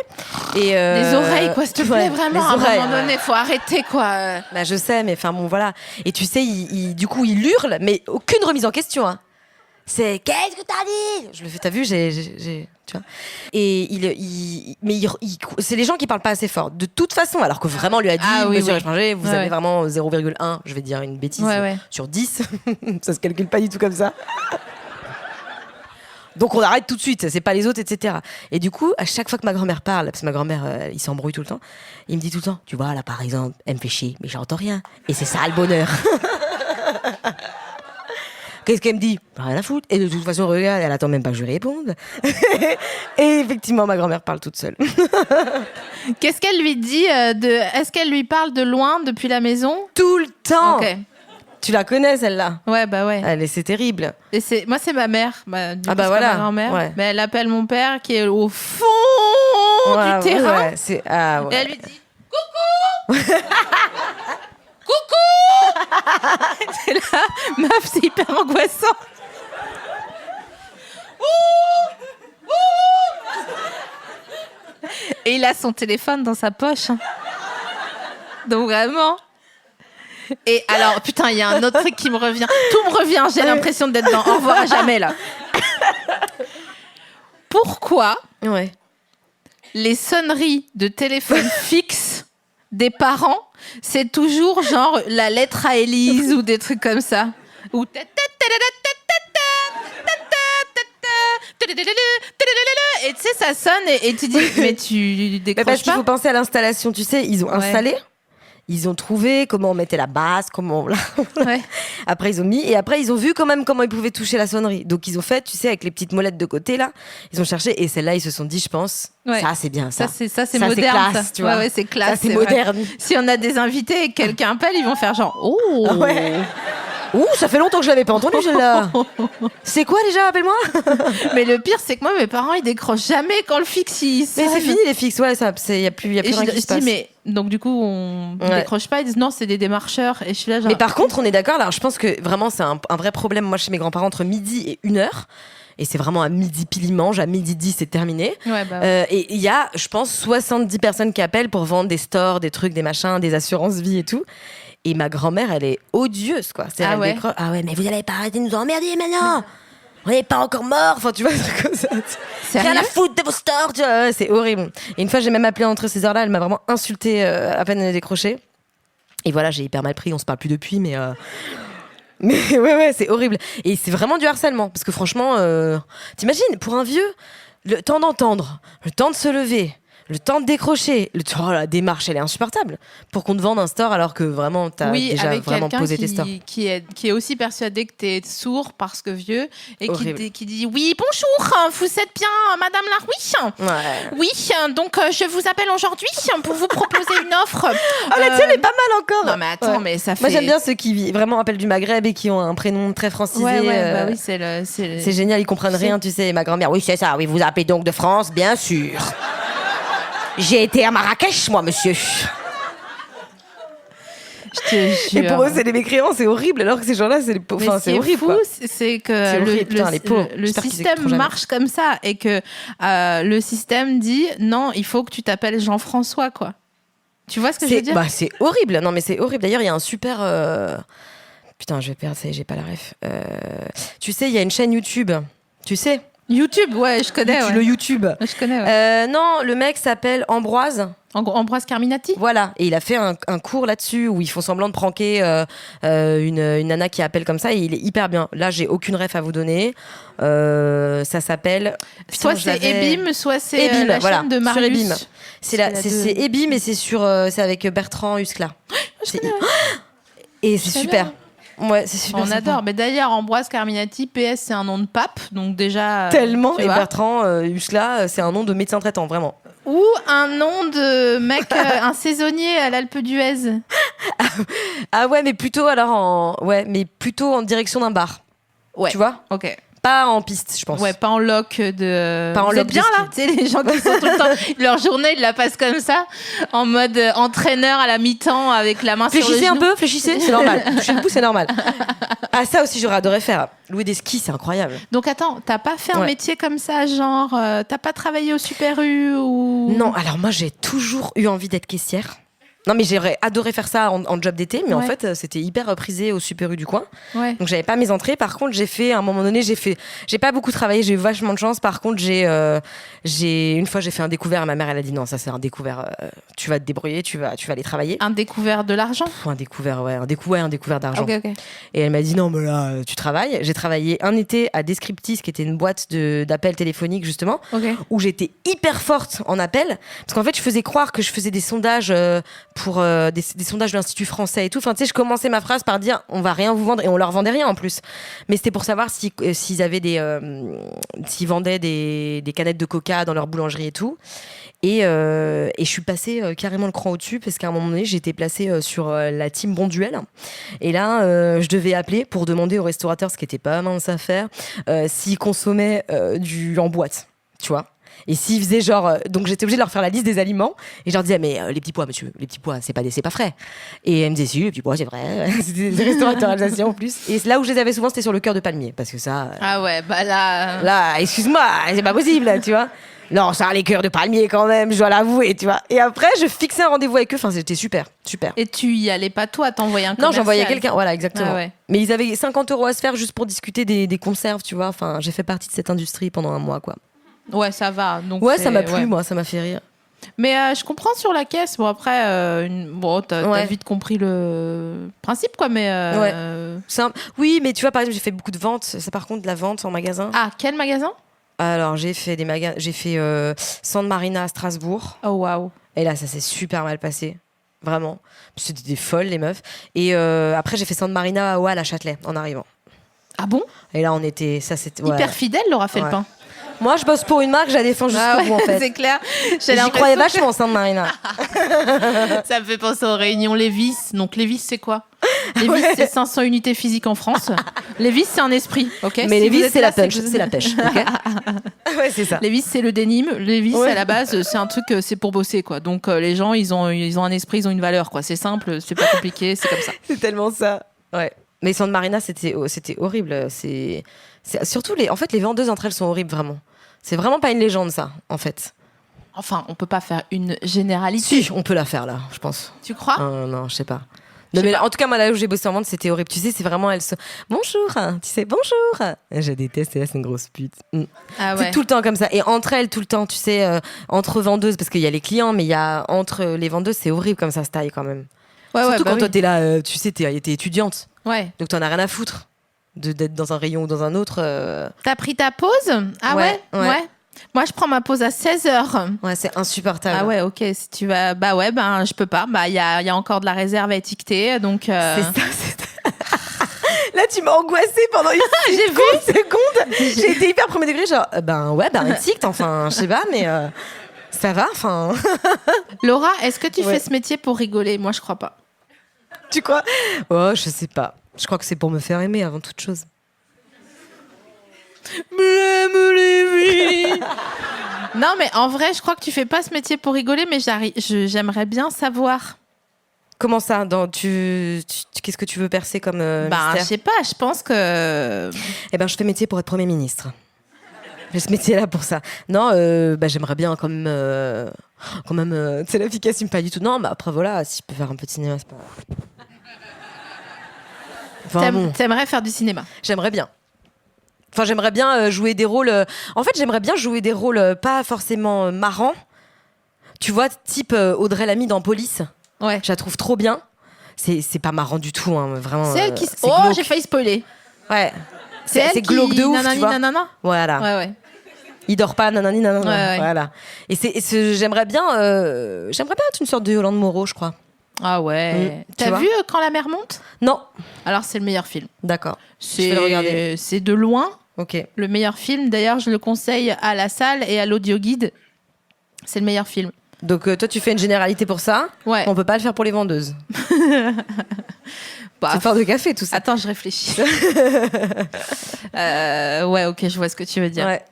Et Les oreilles, quoi, s'il te plaît, ouais, vraiment. les À un oreilles, moment donné, faut arrêter, quoi. Bah, je sais, mais enfin bon, voilà. Et tu sais, du coup, il hurle, mais aucune remise en question. Hein. C'est qu'est-ce que t'as dit? Je le fais, t'as vu, tu vois. Et c'est les gens qui parlent pas assez fort. De toute façon, alors que vraiment on lui a dit, Ah oui, monsieur oui. étranger, vous Ouais, avez ouais. vraiment 0,1, je vais dire une bêtise, Ouais. sur 10. Ça se calcule pas du tout comme ça. Donc on arrête tout de suite, c'est pas les autres, etc. Et du coup, à chaque fois que ma grand-mère parle, parce que ma grand-mère, il s'embrouille tout le temps, il me dit tout le temps, tu vois, là par exemple, elle me fait chier, mais j'entends rien. Et c'est ça le bonheur. Qu'est-ce qu'elle me dit? Rien à foutre. Et de toute façon, regarde, elle attend même pas que je lui réponde. Et effectivement, ma grand-mère parle toute seule. Qu'est-ce qu'elle lui dit Est-ce qu'elle lui parle de loin depuis la maison? Tout le temps. Ok. Tu la connais, celle-là? Ouais, bah ouais. C'est terrible. Et moi, c'est ma mère. Du coup, bah c'est voilà. pas ma grand-mère. Ouais. Mais elle appelle mon père qui est au fond Ouais, du terrain. ouais, ah, ouais. Et elle lui dit coucou. Coucou. C'est là, meuf, c'est hyper angoissant. Et il a son téléphone dans sa poche. Hein. Donc vraiment. Et alors, putain, il y a un autre truc qui me revient. Tout me revient, j'ai l'impression d'être dans Au revoir à jamais, là. Pourquoi Ouais. les sonneries de téléphone fixe des parents c'est toujours genre la lettre à Élise ou des trucs comme ça. Ou et tu sais, ça sonne et tu dis, mais tu décroches parce qu'il pas. faut penser à l'installation, tu sais, ils ont installé. Ils ont trouvé comment on mettait la basse, comment on... Ouais. Après ils ont mis et après ils ont vu quand même comment ils pouvaient toucher la sonnerie. Donc ils ont fait, tu sais, avec les petites molettes de côté là, ils ont cherché et celle-là ils se sont dit, je pense, Ouais. ça c'est bien ça. Ça c'est moderne. classe, ça. tu vois. Ouais, c'est classe. Ça c'est vrai. moderne. Si on a des invités et que quelqu'un appelle, ils vont faire genre oh. Ah ouais. Ouh, ça fait longtemps que je l'avais pas entendu celle-là. C'est quoi déjà, appelle-moi. Mais le pire, c'est que moi, mes parents, ils décrochent jamais quand le fixe il sonne. Mais c'est fini les fixes, ouais, ça, y a plus Et rien qui je se passe. dis, mais donc du coup, on Ouais. décroche pas. Ils disent non, c'est des démarcheurs. Et je suis là, genre. Mais par contre, on est d'accord, là, je pense que vraiment c'est un vrai problème, moi, chez mes grands-parents, entre midi et 1h. Et c'est vraiment à midi pile, ils mangent, à midi 10, c'est terminé. Ouais, bah ouais. Et il y a, je pense, 70 personnes qui appellent pour vendre des stores, des trucs, des machins, des assurances vie et tout. Et ma grand-mère, elle est odieuse, quoi. Ah ouais. Ah ouais, mais vous allez pas arrêter de nous emmerder maintenant. On n'est pas encore morts. Enfin, tu vois, des trucs comme ça. Sérieux Rien à foutre de vos stores, tu vois. Ouais, c'est horrible. Et une fois, j'ai même appelé entre ces heures-là, elle m'a vraiment insultée à peine elle a décroché. Et voilà, j'ai hyper mal pris, on se parle plus depuis, mais... Mais ouais, c'est horrible. Et c'est vraiment du harcèlement. Parce que franchement, t'imagines, pour un vieux, le temps d'entendre, le temps de se lever, le temps de décrocher, la démarche, elle est insupportable. Pour qu'on te vende un store alors que vraiment, t'as Oui, déjà avec vraiment quelqu'un posé tes stores. qui est aussi persuadé que t'es sourd parce que vieux et Horrible. qui dit oui bonjour, vous êtes bien Madame Larouille. Ouais. Oui, donc je vous appelle aujourd'hui pour vous proposer une offre. Ah, la tienne est pas mal encore. Non mais attends, Ouais. mais ça fait. Moi, j'aime bien ceux qui vraiment appellent du Maghreb et qui ont un prénom très francisé. Ouais, bah oui, c'est C'est génial, ils comprennent rien, tu sais. Ma grand-mère, oui, c'est ça, oui, vous appelez donc de France, bien sûr. J'ai été à Marrakech, moi, monsieur. Je te Et jure. pour eux, c'est des mécréants, c'est horrible, alors que ces gens-là, c'est Mais enfin, ce c'est qui est horrible, fou, quoi. c'est que C'est horrible, putain, les pauvres. le J'espère qu'ils système écouteront jamais. marche comme ça et que le système dit non, il faut que tu t'appelles Jean-François, quoi. Tu vois ce que je veux dire? Bah, c'est horrible. Non, mais c'est horrible. D'ailleurs, il y a un super. Putain, je vais perdre, ça y est, j'ai pas la ref. Tu sais, il y a une chaîne YouTube. Tu sais YouTube, ouais, je connais. Ouais. Le YouTube. Je connais, ouais. Non, le mec s'appelle Ambroise. Ambroise Carminati? Voilà. Et il a fait un cours là-dessus où ils font semblant de pranker une nana qui appelle comme ça. Et il est hyper bien. Là, j'ai aucune ref à vous donner. Ça s'appelle. Soit Putain, c'est Ebim, soit c'est Ebim, la voilà, chaîne de sur Marius. Ebim. C'est la C'est deux. Ebim et c'est avec Bertrand Huskla. C'est- Et c'est savais, super. hein. Ouais, c'est super. On sympa. adore. Mais d'ailleurs, Ambroise Carminati, PS, c'est un nom de pape. Donc déjà. Tellement. tu Et vois. Bertrand Huskla, c'est un nom de médecin traitant, vraiment. Ou un nom de mec, un saisonnier à l'Alpe d'Huez. Ah ouais, mais plutôt plutôt en direction d'un bar. Ouais. Tu vois? Ok. Pas en piste, je pense. Ouais, pas en loc de. Pas en Vous loc êtes bien de là, tu sais, les gens qui sont tout le temps. Leur journée, ils la passent comme ça, en mode entraîneur à la mi-temps avec la main sur le Fléchissez genou. un peu, fléchissez, c'est normal. Toucher le pouce, c'est normal. Ah, ça aussi, j'aurais adoré faire. Louer des skis, c'est incroyable. Donc attends, t'as pas fait un Ouais. métier comme ça, genre, t'as pas travaillé au Super U ou. Non, alors moi, j'ai toujours eu envie d'être caissière. Non, mais j'aurais adoré faire ça en job d'été, mais en Ouais. fait, c'était hyper prisé au Super U du coin. Ouais. Donc, j'avais pas mes entrées. Par contre, à un moment donné, j'ai pas beaucoup travaillé, j'ai eu vachement de chance. Par contre, une fois, j'ai fait un découvert. Ma mère, elle a dit non, ça, c'est un découvert. Tu vas te débrouiller, tu vas aller travailler. Un découvert de l'argent. Un découvert, ouais, un découvert d'argent. Ok, ok. Et elle m'a dit non, mais là, tu travailles. J'ai travaillé un été à Descriptis, qui était une boîte d'appels téléphoniques, justement, Ok. où j'étais hyper forte en appel. Parce qu'en fait, je faisais croire que je faisais des sondages pour des sondages de l'Institut français et tout. Enfin, tu sais, je commençais ma phrase par dire on va rien vous vendre, et on leur vendait rien en plus. Mais c'était pour savoir s'ils avaient s'ils vendaient des canettes de coca dans leur boulangerie et tout. Et je suis passée carrément le cran au-dessus parce qu'à un moment donné, j'ai été placée sur la team Bonduel. Et là, je devais appeler pour demander au restaurateur, ce qui n'était pas mince à faire, s'ils consommaient en boîte, tu vois. Et s'ils faisaient genre... donc j'étais obligée de leur faire la liste des aliments. Et je leur disais, mais les petits pois, monsieur, les petits pois, c'est pas frais. Et elle me disait, si, les petits pois, c'est vrai. C'était des restaurateurs alsaciens en plus. Et là où je les avais souvent, c'était sur le cœur de palmier. Parce que ça... Ah ouais, bah là. Là, excuse-moi, c'est pas possible, là, tu vois. Non, ça a les cœurs de palmier quand même, je dois l'avouer, tu vois. Et après, je fixais un rendez-vous avec eux. Enfin, c'était super. Et tu y allais pas toi, t'envoyais un Non, commercial. j'envoyais quelqu'un, voilà, exactement. Ah ouais. Mais ils avaient 50 € à se faire juste pour discuter des conserves, tu vois. Enfin, j'ai fait partie de cette industrie pendant un mois, quoi. Ouais, ça va. Donc Ouais, c'est- ça m'a plu, ouais. moi, ça m'a fait rire. Mais je comprends sur la caisse. Bon, après, t'as vite compris le principe, quoi. Mais oui, mais tu vois, par exemple, j'ai fait beaucoup de ventes. Ça, par contre, de la vente en magasin. Ah, quel magasin? Alors, j'ai fait Sand Marina à Strasbourg. Oh, waouh. Et là, ça s'est super mal passé. Vraiment. C'était des folles, les meufs. Et après, j'ai fait Sand Marina à Oual, à Châtelet, en arrivant. Ah bon? Et là, on était... Ça, c'était... Hyper fidèle, Laura Felpin. Moi, je bosse pour une marque, je la défends jusqu'au bout, en fait. C'est clair. J'y croyais vachement, Sand Marina. Ça me fait penser aux réunions Lévis. Donc, Lévis, c'est quoi? Lévis, c'est 500 unités physiques en France. Lévis, c'est un esprit, ok? Mais si Lévis, c'est la c'est punch, c'est la pêche, ok? Ouais, c'est ça. Lévis, c'est le dénime. Lévis, à la base, c'est un truc, c'est pour bosser, quoi. Donc, les gens, ils ont un esprit, ils ont une valeur, quoi. C'est simple, c'est pas compliqué, c'est comme ça. C'est tellement ça. Ouais. Mais Sand Marina, c'était horrible. C'est surtout en fait, les vendeuses entre elles sont horribles, vraiment. C'est vraiment pas une légende, ça, en fait. Enfin, on peut pas faire une généralité. Si, on peut la faire, là, je pense. Tu crois? Non, je sais pas. Non, mais en tout cas, moi, là où j'ai bossé en vente, c'était horrible. Tu sais, c'est vraiment bonjour, tu sais, bonjour. Je déteste, et là, c'est une grosse pute. Ah ouais. C'est tout le temps comme ça. Et entre elles, tout le temps, tu sais, entre vendeuses, parce qu'il y a les clients, mais il y a entre les vendeuses, c'est horrible comme ça se taille quand même. Surtout quand toi, t'es là, tu sais, t'es étudiante. Ouais. Donc, t'en as rien à foutre d'être dans un rayon ou dans un autre. T'as pris ta pause? Ah ouais. Moi, je prends ma pause à 16h. Ouais, c'est insupportable. Ah ouais, ok. Si tu vas... je peux pas. Il y a encore de la réserve à étiqueter, donc... C'est ça. Là, tu m'as angoissée pendant une seconde. J'ai été hyper premier degré, genre, étiquette, enfin, je sais pas, mais ça va, enfin... Laura, est-ce que tu fais ce métier pour rigoler? Moi, je crois pas. Tu crois? Oh, je sais pas. Je crois que c'est pour me faire aimer avant toute chose. Non, mais en vrai, je crois que tu fais pas ce métier pour rigoler, mais j'aimerais bien savoir. Comment ça? Qu'est-ce que tu veux percer comme mystère? Je sais pas, je pense que... je fais métier pour être Premier ministre. J'ai ce métier-là pour ça. Non, j'aimerais bien quand même... tu sais, la fille qui assume pas du tout. Non, après voilà, si je peux faire un peu de cinéma, c'est pas... Enfin, T'aimerais faire du cinéma? J'aimerais bien. Enfin, j'aimerais bien jouer des rôles... En fait, j'aimerais bien jouer des rôles pas forcément marrants. Tu vois, type Audrey Lamy dans Police. Ouais. Je la trouve trop bien. C'est pas marrant du tout, hein, vraiment. C'est elle qui... j'ai failli spoiler. Ouais. C'est glauque de ouf, nanani, tu vois. nanana. Voilà. Ouais. Il dort pas, nanani, nanana. Ouais. Voilà. Et j'aimerais bien être une sorte de Yolande Moreau, je crois. Ah ouais. T'as vu Quand la mer monte? Non. Alors, c'est le meilleur film. D'accord. Je vais le regarder. C'est de loin le meilleur film. D'ailleurs, je le conseille à la salle et à l'audio guide. C'est le meilleur film. Donc, toi, tu fais une généralité pour ça. Ouais. On peut pas le faire pour les vendeuses. C'est fort de café, tout ça. Attends, je réfléchis. Ouais, ok, je vois ce que tu veux dire. Ouais.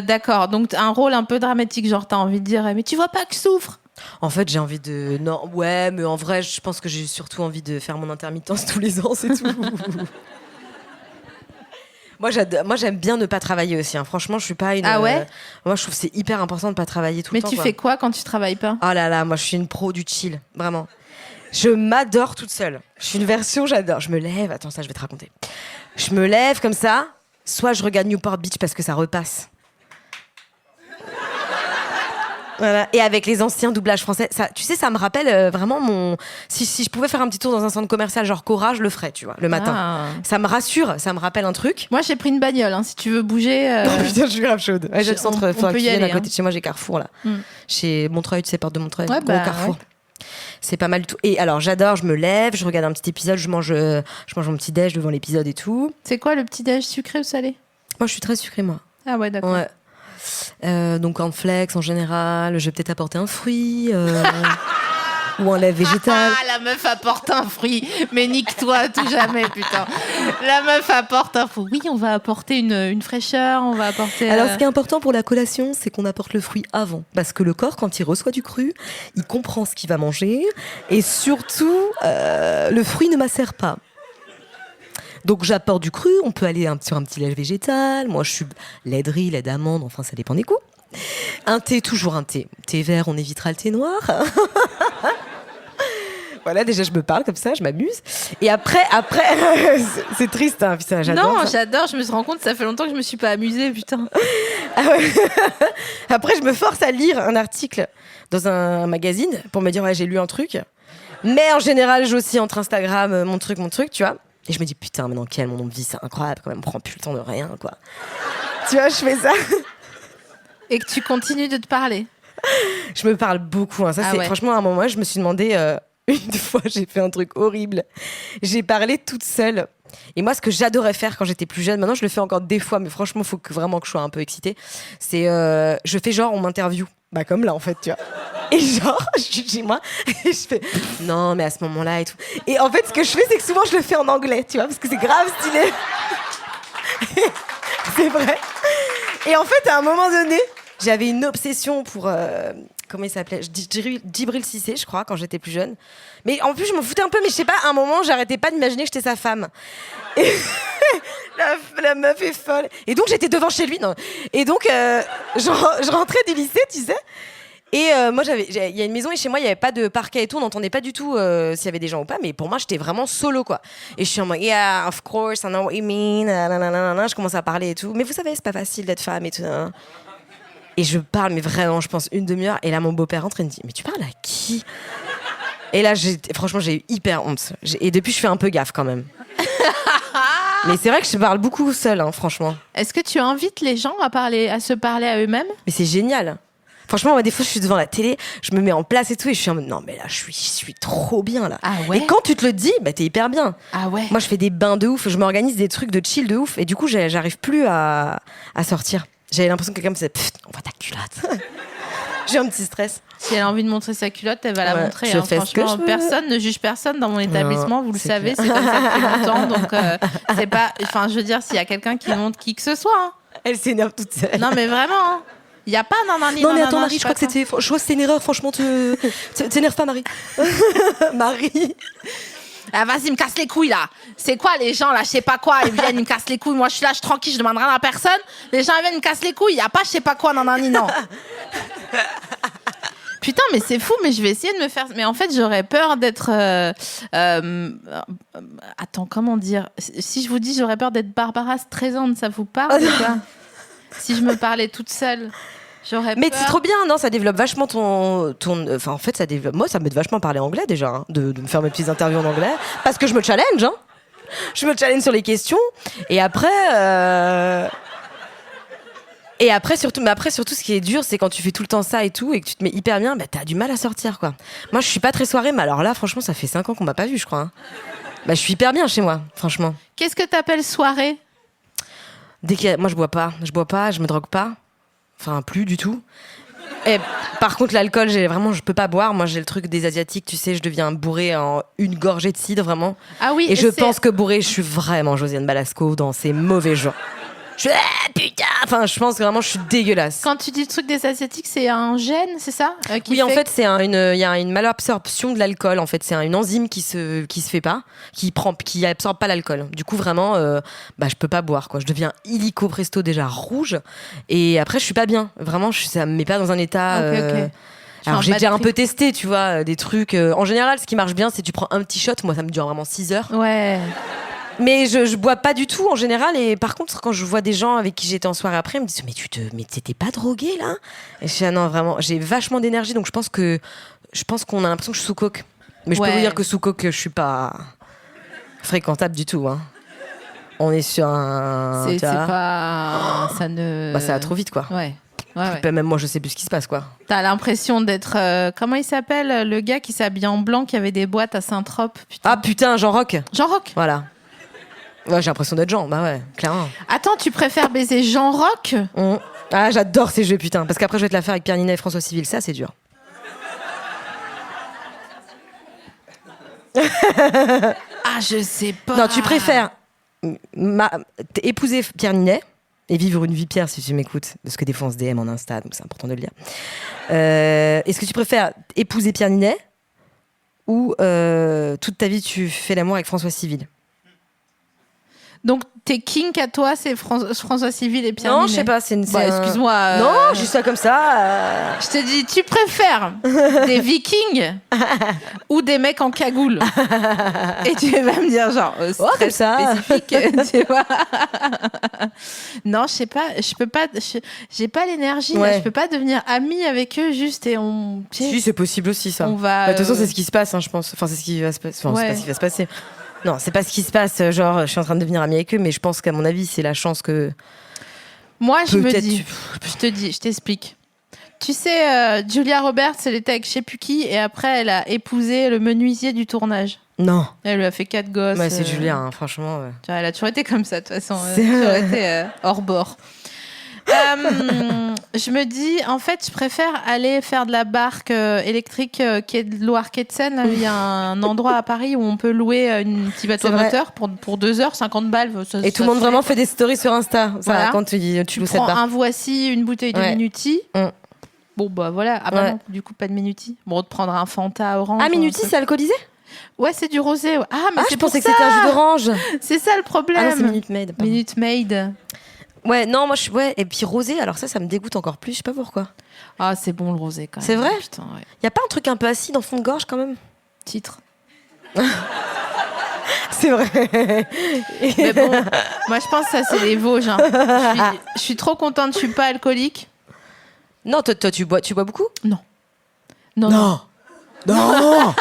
D'accord. Donc, un rôle un peu dramatique, genre, t'as envie de dire, mais tu vois pas que je souffre? En fait, j'ai envie de... Non, ouais, mais en vrai, je pense que j'ai surtout envie de faire mon intermittence tous les ans, c'est tout. Moi, j'aime bien ne pas travailler aussi. Hein. Franchement, je suis pas une... Ah ouais? Moi, je trouve que c'est hyper important de pas travailler tout le temps. Mais tu fais quoi quand tu travailles pas? Oh là là, moi, je suis une pro du chill. Vraiment. Je m'adore toute seule. Je suis une version, j'adore. Je me lève... Attends, ça, je vais te raconter. Je me lève comme ça. Soit je regarde Newport Beach parce que ça repasse. Voilà. Et avec les anciens doublages français, ça, tu sais, ça me rappelle vraiment mon... Si je pouvais faire un petit tour dans un centre commercial genre Cora, je le ferais, tu vois, le matin. Ah. Ça me rassure, ça me rappelle un truc. Moi, j'ai pris une bagnole, hein, si tu veux bouger... Oh putain, je suis grave chaude. Ouais, j'ai le centre, on peut y aller. À côté de chez moi, j'ai Carrefour, là. Chez Montreuil, tu sais, porte de Montreuil, gros Carrefour. Ouais. C'est pas mal du tout. Et alors, j'adore, je me lève, je regarde un petit épisode, je mange mon petit déj devant l'épisode et tout. C'est quoi le petit déj, sucré ou salé? Moi, je suis très sucrée, moi. Ah ouais, d'accord. Ouais. Donc en flex en général, je vais peut-être apporter un fruit ou un lait végétal. Ah, la meuf apporte un fruit, mais nique-toi tout jamais, putain. La meuf apporte un fruit. Oui, on va apporter une fraîcheur, on va apporter... Alors ce qui est important pour la collation, c'est qu'on apporte le fruit avant. Parce que le corps, quand il reçoit du cru, il comprend ce qu'il va manger. Et surtout, le fruit ne macère pas. Donc j'apporte du cru, on peut aller sur un petit lait végétal. Moi je suis lait de riz, lait d'amande, enfin ça dépend des goûts. Un thé, toujours un thé. Thé vert, on évitera le thé noir. Voilà, déjà, je me parle comme ça, je m'amuse. Et après, c'est triste, hein, putain, j'adore. Non, ça. j'adore, je me rends compte, ça fait longtemps que je me suis pas amusée, putain. Ah ouais. Après, je me force à lire un article dans un magazine pour me dire, ouais, j'ai lu un truc. Mais en général, j'ai aussi entre Instagram mon truc, tu vois. Et je me dis, putain, mais dans quel monde on vit, c'est incroyable quand même, on prend plus le temps de rien, quoi. Tu vois, je fais ça. Et que tu continues de te parler. Je me parle beaucoup. Hein. Ça, Ah c'est ouais. franchement, à un moment, je me suis demandé, une fois, j'ai fait un truc horrible. J'ai parlé toute seule. Et moi, ce que j'adorais faire quand j'étais plus jeune, maintenant je le fais encore des fois, mais franchement, il faut vraiment que je sois un peu excitée. C'est, je fais genre, on m'interviewe. Bah, comme là, en fait, tu vois. Et genre, je suis chez moi, et je fais, non, mais à ce moment-là et tout. Et en fait, ce que je fais, c'est que souvent, je le fais en anglais, tu vois, parce que c'est grave stylé. C'est vrai. Et en fait, à un moment donné, j'avais une obsession pour... comment il s'appelait, Djibril Cissé, je crois, quand j'étais plus jeune. Mais en plus, je m'en foutais un peu, mais je sais pas, à un moment, j'arrêtais pas d'imaginer que j'étais sa femme. Et la meuf est folle. Et donc, j'étais devant chez lui. Non. Et donc, je rentrais du lycée, tu sais. Et moi, il y a une maison et chez moi, il n'y avait pas de parquet et tout. On n'entendait pas du tout s'il y avait des gens ou pas. Mais pour moi, j'étais vraiment solo, quoi. Et je suis en mode, yeah, of course, I know what you mean. Nanana. Je commence à parler et tout. Mais vous savez, c'est pas facile d'être femme et tout. Et je parle, mais vraiment, je pense une demi-heure. Et là, mon beau-père rentre et me dit, mais tu parles à qui? Et là, franchement, j'ai eu hyper honte. Et depuis, je fais un peu gaffe quand même. Mais c'est vrai que je parle beaucoup seule, hein, franchement. Est-ce que tu invites les gens à se parler à eux-mêmes? Mais c'est génial. Franchement, moi, des fois, je suis devant la télé, je me mets en place et tout, et je suis en mode, non, mais là, je suis trop bien, là. Ah ouais? Et quand tu te le dis, bah, t'es hyper bien. Ah ouais? Moi, je fais des bains de ouf, je m'organise des trucs de chill de ouf, et du coup, j'arrive plus à sortir. J'avais l'impression que quelqu'un me disait, on voit ta culotte. J'ai un petit stress. Si elle a envie de montrer sa culotte, elle va la montrer. je fais ce que franchement, je veux. personne ne juge personne dans mon établissement, vous le c'est savez, clair. c'est comme ça depuis longtemps. Donc, c'est pas. Enfin, je veux dire, s'il y a quelqu'un qui montre qui que ce soit. Hein. Elle s'énerve toute seule. Non, mais vraiment. Hein. Il n'y a pas nanani. Non, mais attends, Marie, je crois que c'était une erreur, franchement, t'énerve pas, Marie. Marie. Ah, vas-y, me casse les couilles là. C'est quoi les gens là, je sais pas quoi, ils viennent, ils me cassent les couilles. Moi, je suis là, je suis tranquille, je demande rien à personne. Les gens ils viennent, ils me cassent les couilles. Il y a pas, je sais pas quoi, nanani, non. Putain, mais c'est fou, mais je vais essayer de me faire. Mais en fait, j'aurais peur d'être. Attends, comment dire? Si je vous dis, j'aurais peur d'être Barbara Streisand, ça vous parle ou pas? Si je me parlais toute seule, j'aurais peur. Mais c'est trop bien, non? Ça développe vachement ton. Enfin, en fait, ça développe. Moi, ça m'aide vachement à parler anglais déjà, hein, de me faire mes petites interviews en anglais. Parce que je me challenge, hein. Je me challenge sur les questions. Et après. Et après surtout, ce qui est dur, c'est quand tu fais tout le temps ça et tout, et que tu te mets hyper bien, bah t'as du mal à sortir, quoi. Moi, je suis pas très soirée, mais alors là, franchement, ça fait 5 ans qu'on m'a pas vu, je crois. Hein. Bah, je suis hyper bien chez moi, franchement. Qu'est-ce que t'appelles soirée? Moi, je bois pas, je me drogue pas. Enfin, plus du tout. Et par contre, l'alcool, je peux pas boire. Moi, j'ai le truc des Asiatiques, tu sais, je deviens bourrée en une gorgée de cidre, vraiment. Ah oui. Et je pense que bourrée, je suis vraiment Josiane Balasco dans ces mauvais jours. Putain. Enfin, je pense que vraiment, je suis dégueulasse. Quand tu dis le truc des Asiatiques, c'est un gène, c'est ça Oui, en fait, il y a une malabsorption de l'alcool. En fait, c'est une enzyme qui se fait pas, qui absorbe pas l'alcool. Du coup, vraiment, je peux pas boire, quoi. Je deviens illico presto déjà rouge, et après, je suis pas bien. Vraiment, ça me met pas dans un état. Ok. Alors, j'ai déjà un peu testé, tu vois, des trucs. En général, ce qui marche bien, c'est tu prends un petit shot. Moi, ça me dure vraiment 6 heures. Ouais. Mais je bois pas du tout en général, et par contre quand je vois des gens avec qui j'étais en soirée après, ils me disent mais t'étais pas droguée là? Et je dis non, vraiment, j'ai vachement d'énergie, donc je pense qu'on a l'impression que je suis sous coke. Mais je peux vous dire que sous coke, je suis pas fréquentable du tout, hein. On est sur un c'est pas ça ne ça va trop vite, quoi. Ouais. Même moi, je sais plus ce qui se passe, quoi. T'as l'impression d'être comment il s'appelle le gars qui s'habille en blanc, qui avait des boîtes à Saint-Trope? Ah putain, Jean Roch. Jean Roch. Voilà. Ouais, j'ai l'impression d'être Jean, bah ouais, clairement. Attends, tu préfères baiser Jean Roch? Ah, j'adore ces jeux, putain. Parce qu'après, je vais te la faire avec Pierre Ninet et François Civil. Ça, c'est dur. Ah, je sais pas. Non, tu préfères épouser Pierre Ninet et vivre une vie Pierre, si tu m'écoutes. Parce que des fois, on se DM en Insta, donc c'est important de le dire. Est-ce que tu préfères épouser Pierre Ninet ou toute ta vie, tu fais l'amour avec François Civil? Donc, tes kinks à toi, c'est François Civil et Pierre Non, Ninet. je sais pas, c'est excuse-moi. Non, juste ça comme ça. Je te dis, tu préfères des vikings ou des mecs en cagoule? Et tu vas me dire, genre, c'est Oh, très comme ça. spécifique, tu vois. Non, je sais pas, je peux pas, j'ai pas l'énergie, là, Ouais. je peux pas devenir amie avec eux juste et Si, c'est possible aussi, ça. on va. Bah, de toute façon, c'est ce qui se passe, hein, je pense. Enfin, c'est ce qui va se passer. Enfin, c'est Ouais. pas ce qui va se passer. Non, c'est pas ce qui se passe. Genre, je suis en train de devenir amie avec eux, mais je pense qu'à mon avis, c'est la chance que. Moi, je me Peut-être dis, je t'explique. Tu sais, Julia Roberts, elle était avec je sais plus qui, et après, elle a épousé le menuisier du tournage. Non. Elle lui a fait 4 gosses. Ouais, c'est Julia, hein, franchement. Ouais. Tu vois, elle a toujours été comme ça, de toute façon. C'est Elle a toujours vrai. été hors bord. Je me dis, en fait, je préfère aller faire de la barque électrique qui est de Loire-Quai-de-Seine. Là, il y a un endroit à Paris où on peut louer un petit bateau C'est vrai. moteur pour 2 heures, 50 balles. Et tout le monde vraiment fait des stories sur Insta. Ça, Voilà. quand tu loues cette prends barre. un Voici, une bouteille de Ouais. Minuti. Mm. Bon, bah voilà. Ah bah Ouais. non, du coup, pas de Minuti. Bon, on te prendra un Fanta orange. Ah, Minuti, c'est alcoolisé? Ouais, c'est du rosé. Ouais. Ah, mais Ah, c'est je pour pensais ça. que c'était un jus d'orange. C'est ça le problème. Ah non, c'est Minute Maid. pardon. Minute Maid. Ouais, non, moi, ouais. Et puis rosé, alors ça me dégoûte encore plus. Je sais pas pourquoi. Ah, c'est bon le rosé quand même. C'est vrai? Putain, ouais. Y a pas un truc un peu acide en fond de gorge quand même? Titre. C'est vrai. Mais bon, moi je pense que ça c'est les Vosges. Hein. Je suis trop contente, je suis pas alcoolique. Non, toi, tu bois beaucoup? Non. Non. Non.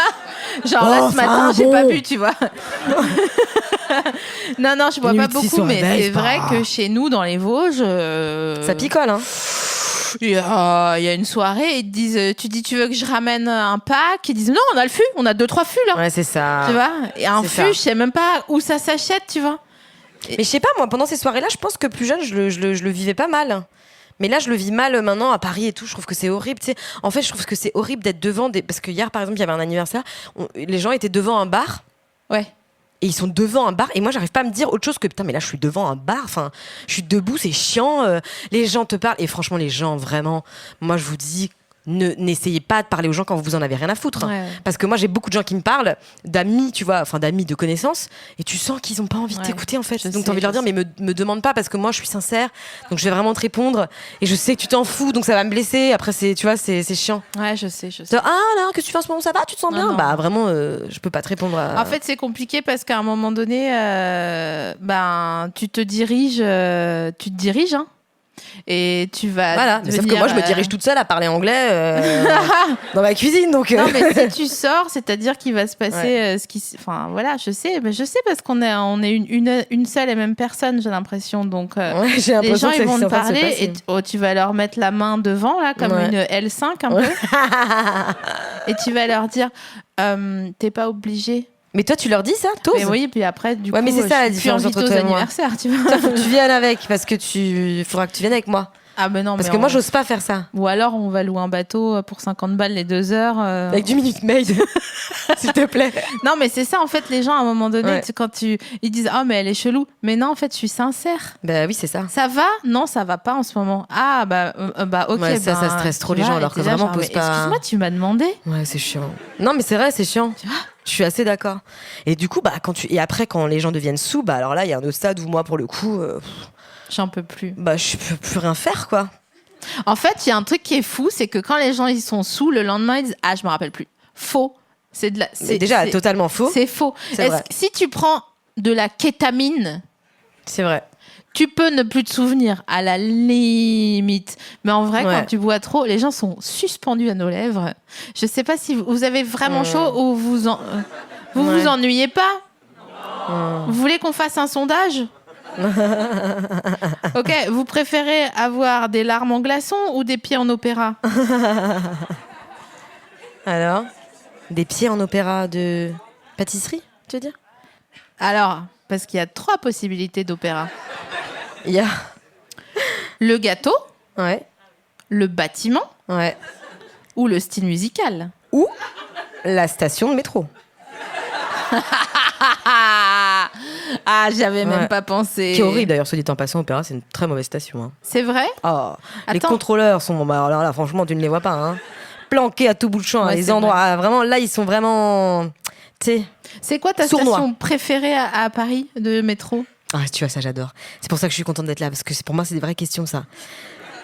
Genre là Oh, ce matin, enfin, j'ai pas bon. bu, tu vois. Non, je bois pas Limite, beaucoup, s'ils sont mais réveillés, c'est c'est pas vrai grave. que chez nous, dans les Vosges, Ça picole, hein. il y a une soirée, ils te disent, tu dis, tu veux que je ramène un pack? Ils disent, non, on a le fût, on a 2-3 fûts là. Ouais, c'est ça. Tu vois? Et un C'est fût, ça. je sais même pas où ça s'achète, tu vois. Mais je sais pas, moi, pendant ces soirées-là, je pense que plus jeune, je le vivais pas mal. Mais là, je le vis mal maintenant à Paris et tout. Je trouve que c'est horrible. Tu sais. En fait, je trouve que c'est horrible d'être devant des. Parce que hier, par exemple, il y avait un anniversaire. Les gens étaient devant un bar. Ouais. Et ils sont devant un bar. Et moi, j'arrive pas à me dire autre chose que putain, mais là, je suis devant un bar. Enfin, je suis debout, c'est chiant. Les gens te parlent. Et franchement, les gens, vraiment, moi, je vous dis, n'essayez pas de parler aux gens quand vous en avez rien à foutre. Ouais. Parce que moi, j'ai beaucoup de gens qui me parlent, d'amis, tu vois, enfin d'amis, de connaissances, et tu sens qu'ils ont pas envie de Ouais, t'écouter en fait. je Donc sais, t'as envie de leur je dire, mais me demande pas parce que moi, je suis sincère, donc je vais vraiment te répondre. Et je sais que tu t'en fous, donc ça va me blesser. Après, tu vois, c'est chiant. Ouais, je sais. Ah là, qu'est-ce que tu fais en ce moment, ça va, tu te sens Non, bien? non. Bah vraiment, je peux pas te répondre. En fait, c'est compliqué parce qu'à un moment donné, ben, tu te diriges, hein, et tu vas. voilà. Mais sauf que devenir, moi, je me dirige toute seule à parler anglais dans ma cuisine, donc. Non, mais si tu sors, c'est-à-dire qu'il va se passer Ouais. ce qui. Enfin, voilà, je sais parce qu'on est une seule et même personne, j'ai l'impression. Donc, Ouais, j'ai les l'impression gens, que ils vont c'est te en train de se parler passer. et tu vas leur mettre la main devant, là, comme Ouais. une L5 un peu, et tu vas leur dire t'es pas obligé. Mais toi, tu leur dis ça, t'oses? Mais oui, puis après, du Ouais, coup, mais c'est ça, la je suis différence invitée entre aux toi et moi. anniversaires, tu vois. Toi, faut que tu viennes avec, parce que faudra que tu viennes avec moi. Ah, ben non, Parce mais que moi, j'ose pas faire ça. Ou alors, on va louer un bateau pour 50 balles les 2 heures. Avec du Minute Maid, s'il te plaît. Non, mais c'est ça, en fait, les gens, à un moment donné, Ouais. ils disent, ah, mais elle est chelou. Mais non, en fait, je suis sincère. Bah oui, c'est ça. Ça va? Non, ça va pas en ce moment. Ah, ok. Ouais, ça ben, stresse trop tu les gens, vois, alors et que t'es là, vraiment, genre, pose mais pas- Excuse-moi, tu m'as demandé. Ouais, c'est chiant. Non, mais c'est vrai, c'est chiant. Je suis assez d'accord. Et du coup, et après, quand les gens deviennent sous, bah alors là, il y a un autre stade où moi, pour le coup, J'en peux plus. bah je peux plus rien faire, quoi. En fait, il y a un truc qui est fou, c'est que quand les gens ils sont sous, le lendemain, ils disent, ah, je me rappelle plus. Faux. C'est de la. C'est déjà totalement faux. C'est faux. C'est vrai. Si tu prends de la kétamine, C'est vrai. tu peux ne plus te souvenir, à la limite. Mais en vrai, Ouais. quand tu bois trop, les gens sont suspendus à nos lèvres. Je sais pas si vous avez vraiment chaud ou vous Ouais. vous ennuyez pas. Vous voulez qu'on fasse un sondage? Ok, vous préférez avoir des larmes en glaçons ou des pieds en opéra? Alors, des pieds en opéra de pâtisserie, tu veux dire? Alors, parce qu'il y a 3 possibilités d'opéra. Il y a. Le gâteau, Ouais, le bâtiment ouais. ou le style musical. Ou la station de métro. Ah, j'avais même Ouais. pas pensé. Qui est horrible d'ailleurs, soit dit en passant, opéra, c'est une très mauvaise station. Hein. C'est vrai? Oh, les Attends. contrôleurs sont. Bah, alors là, franchement, tu ne les vois pas. Hein. Planqués à tout bout de champ, Ouais, les c'est endroits. vrai. Vraiment, là, ils sont vraiment. Tu sais, C'est quoi ta Sournois. station préférée à Paris de métro? Ah, tu vois, ça, j'adore. C'est pour ça que je suis contente d'être là, parce que pour moi, c'est des vraies questions, ça.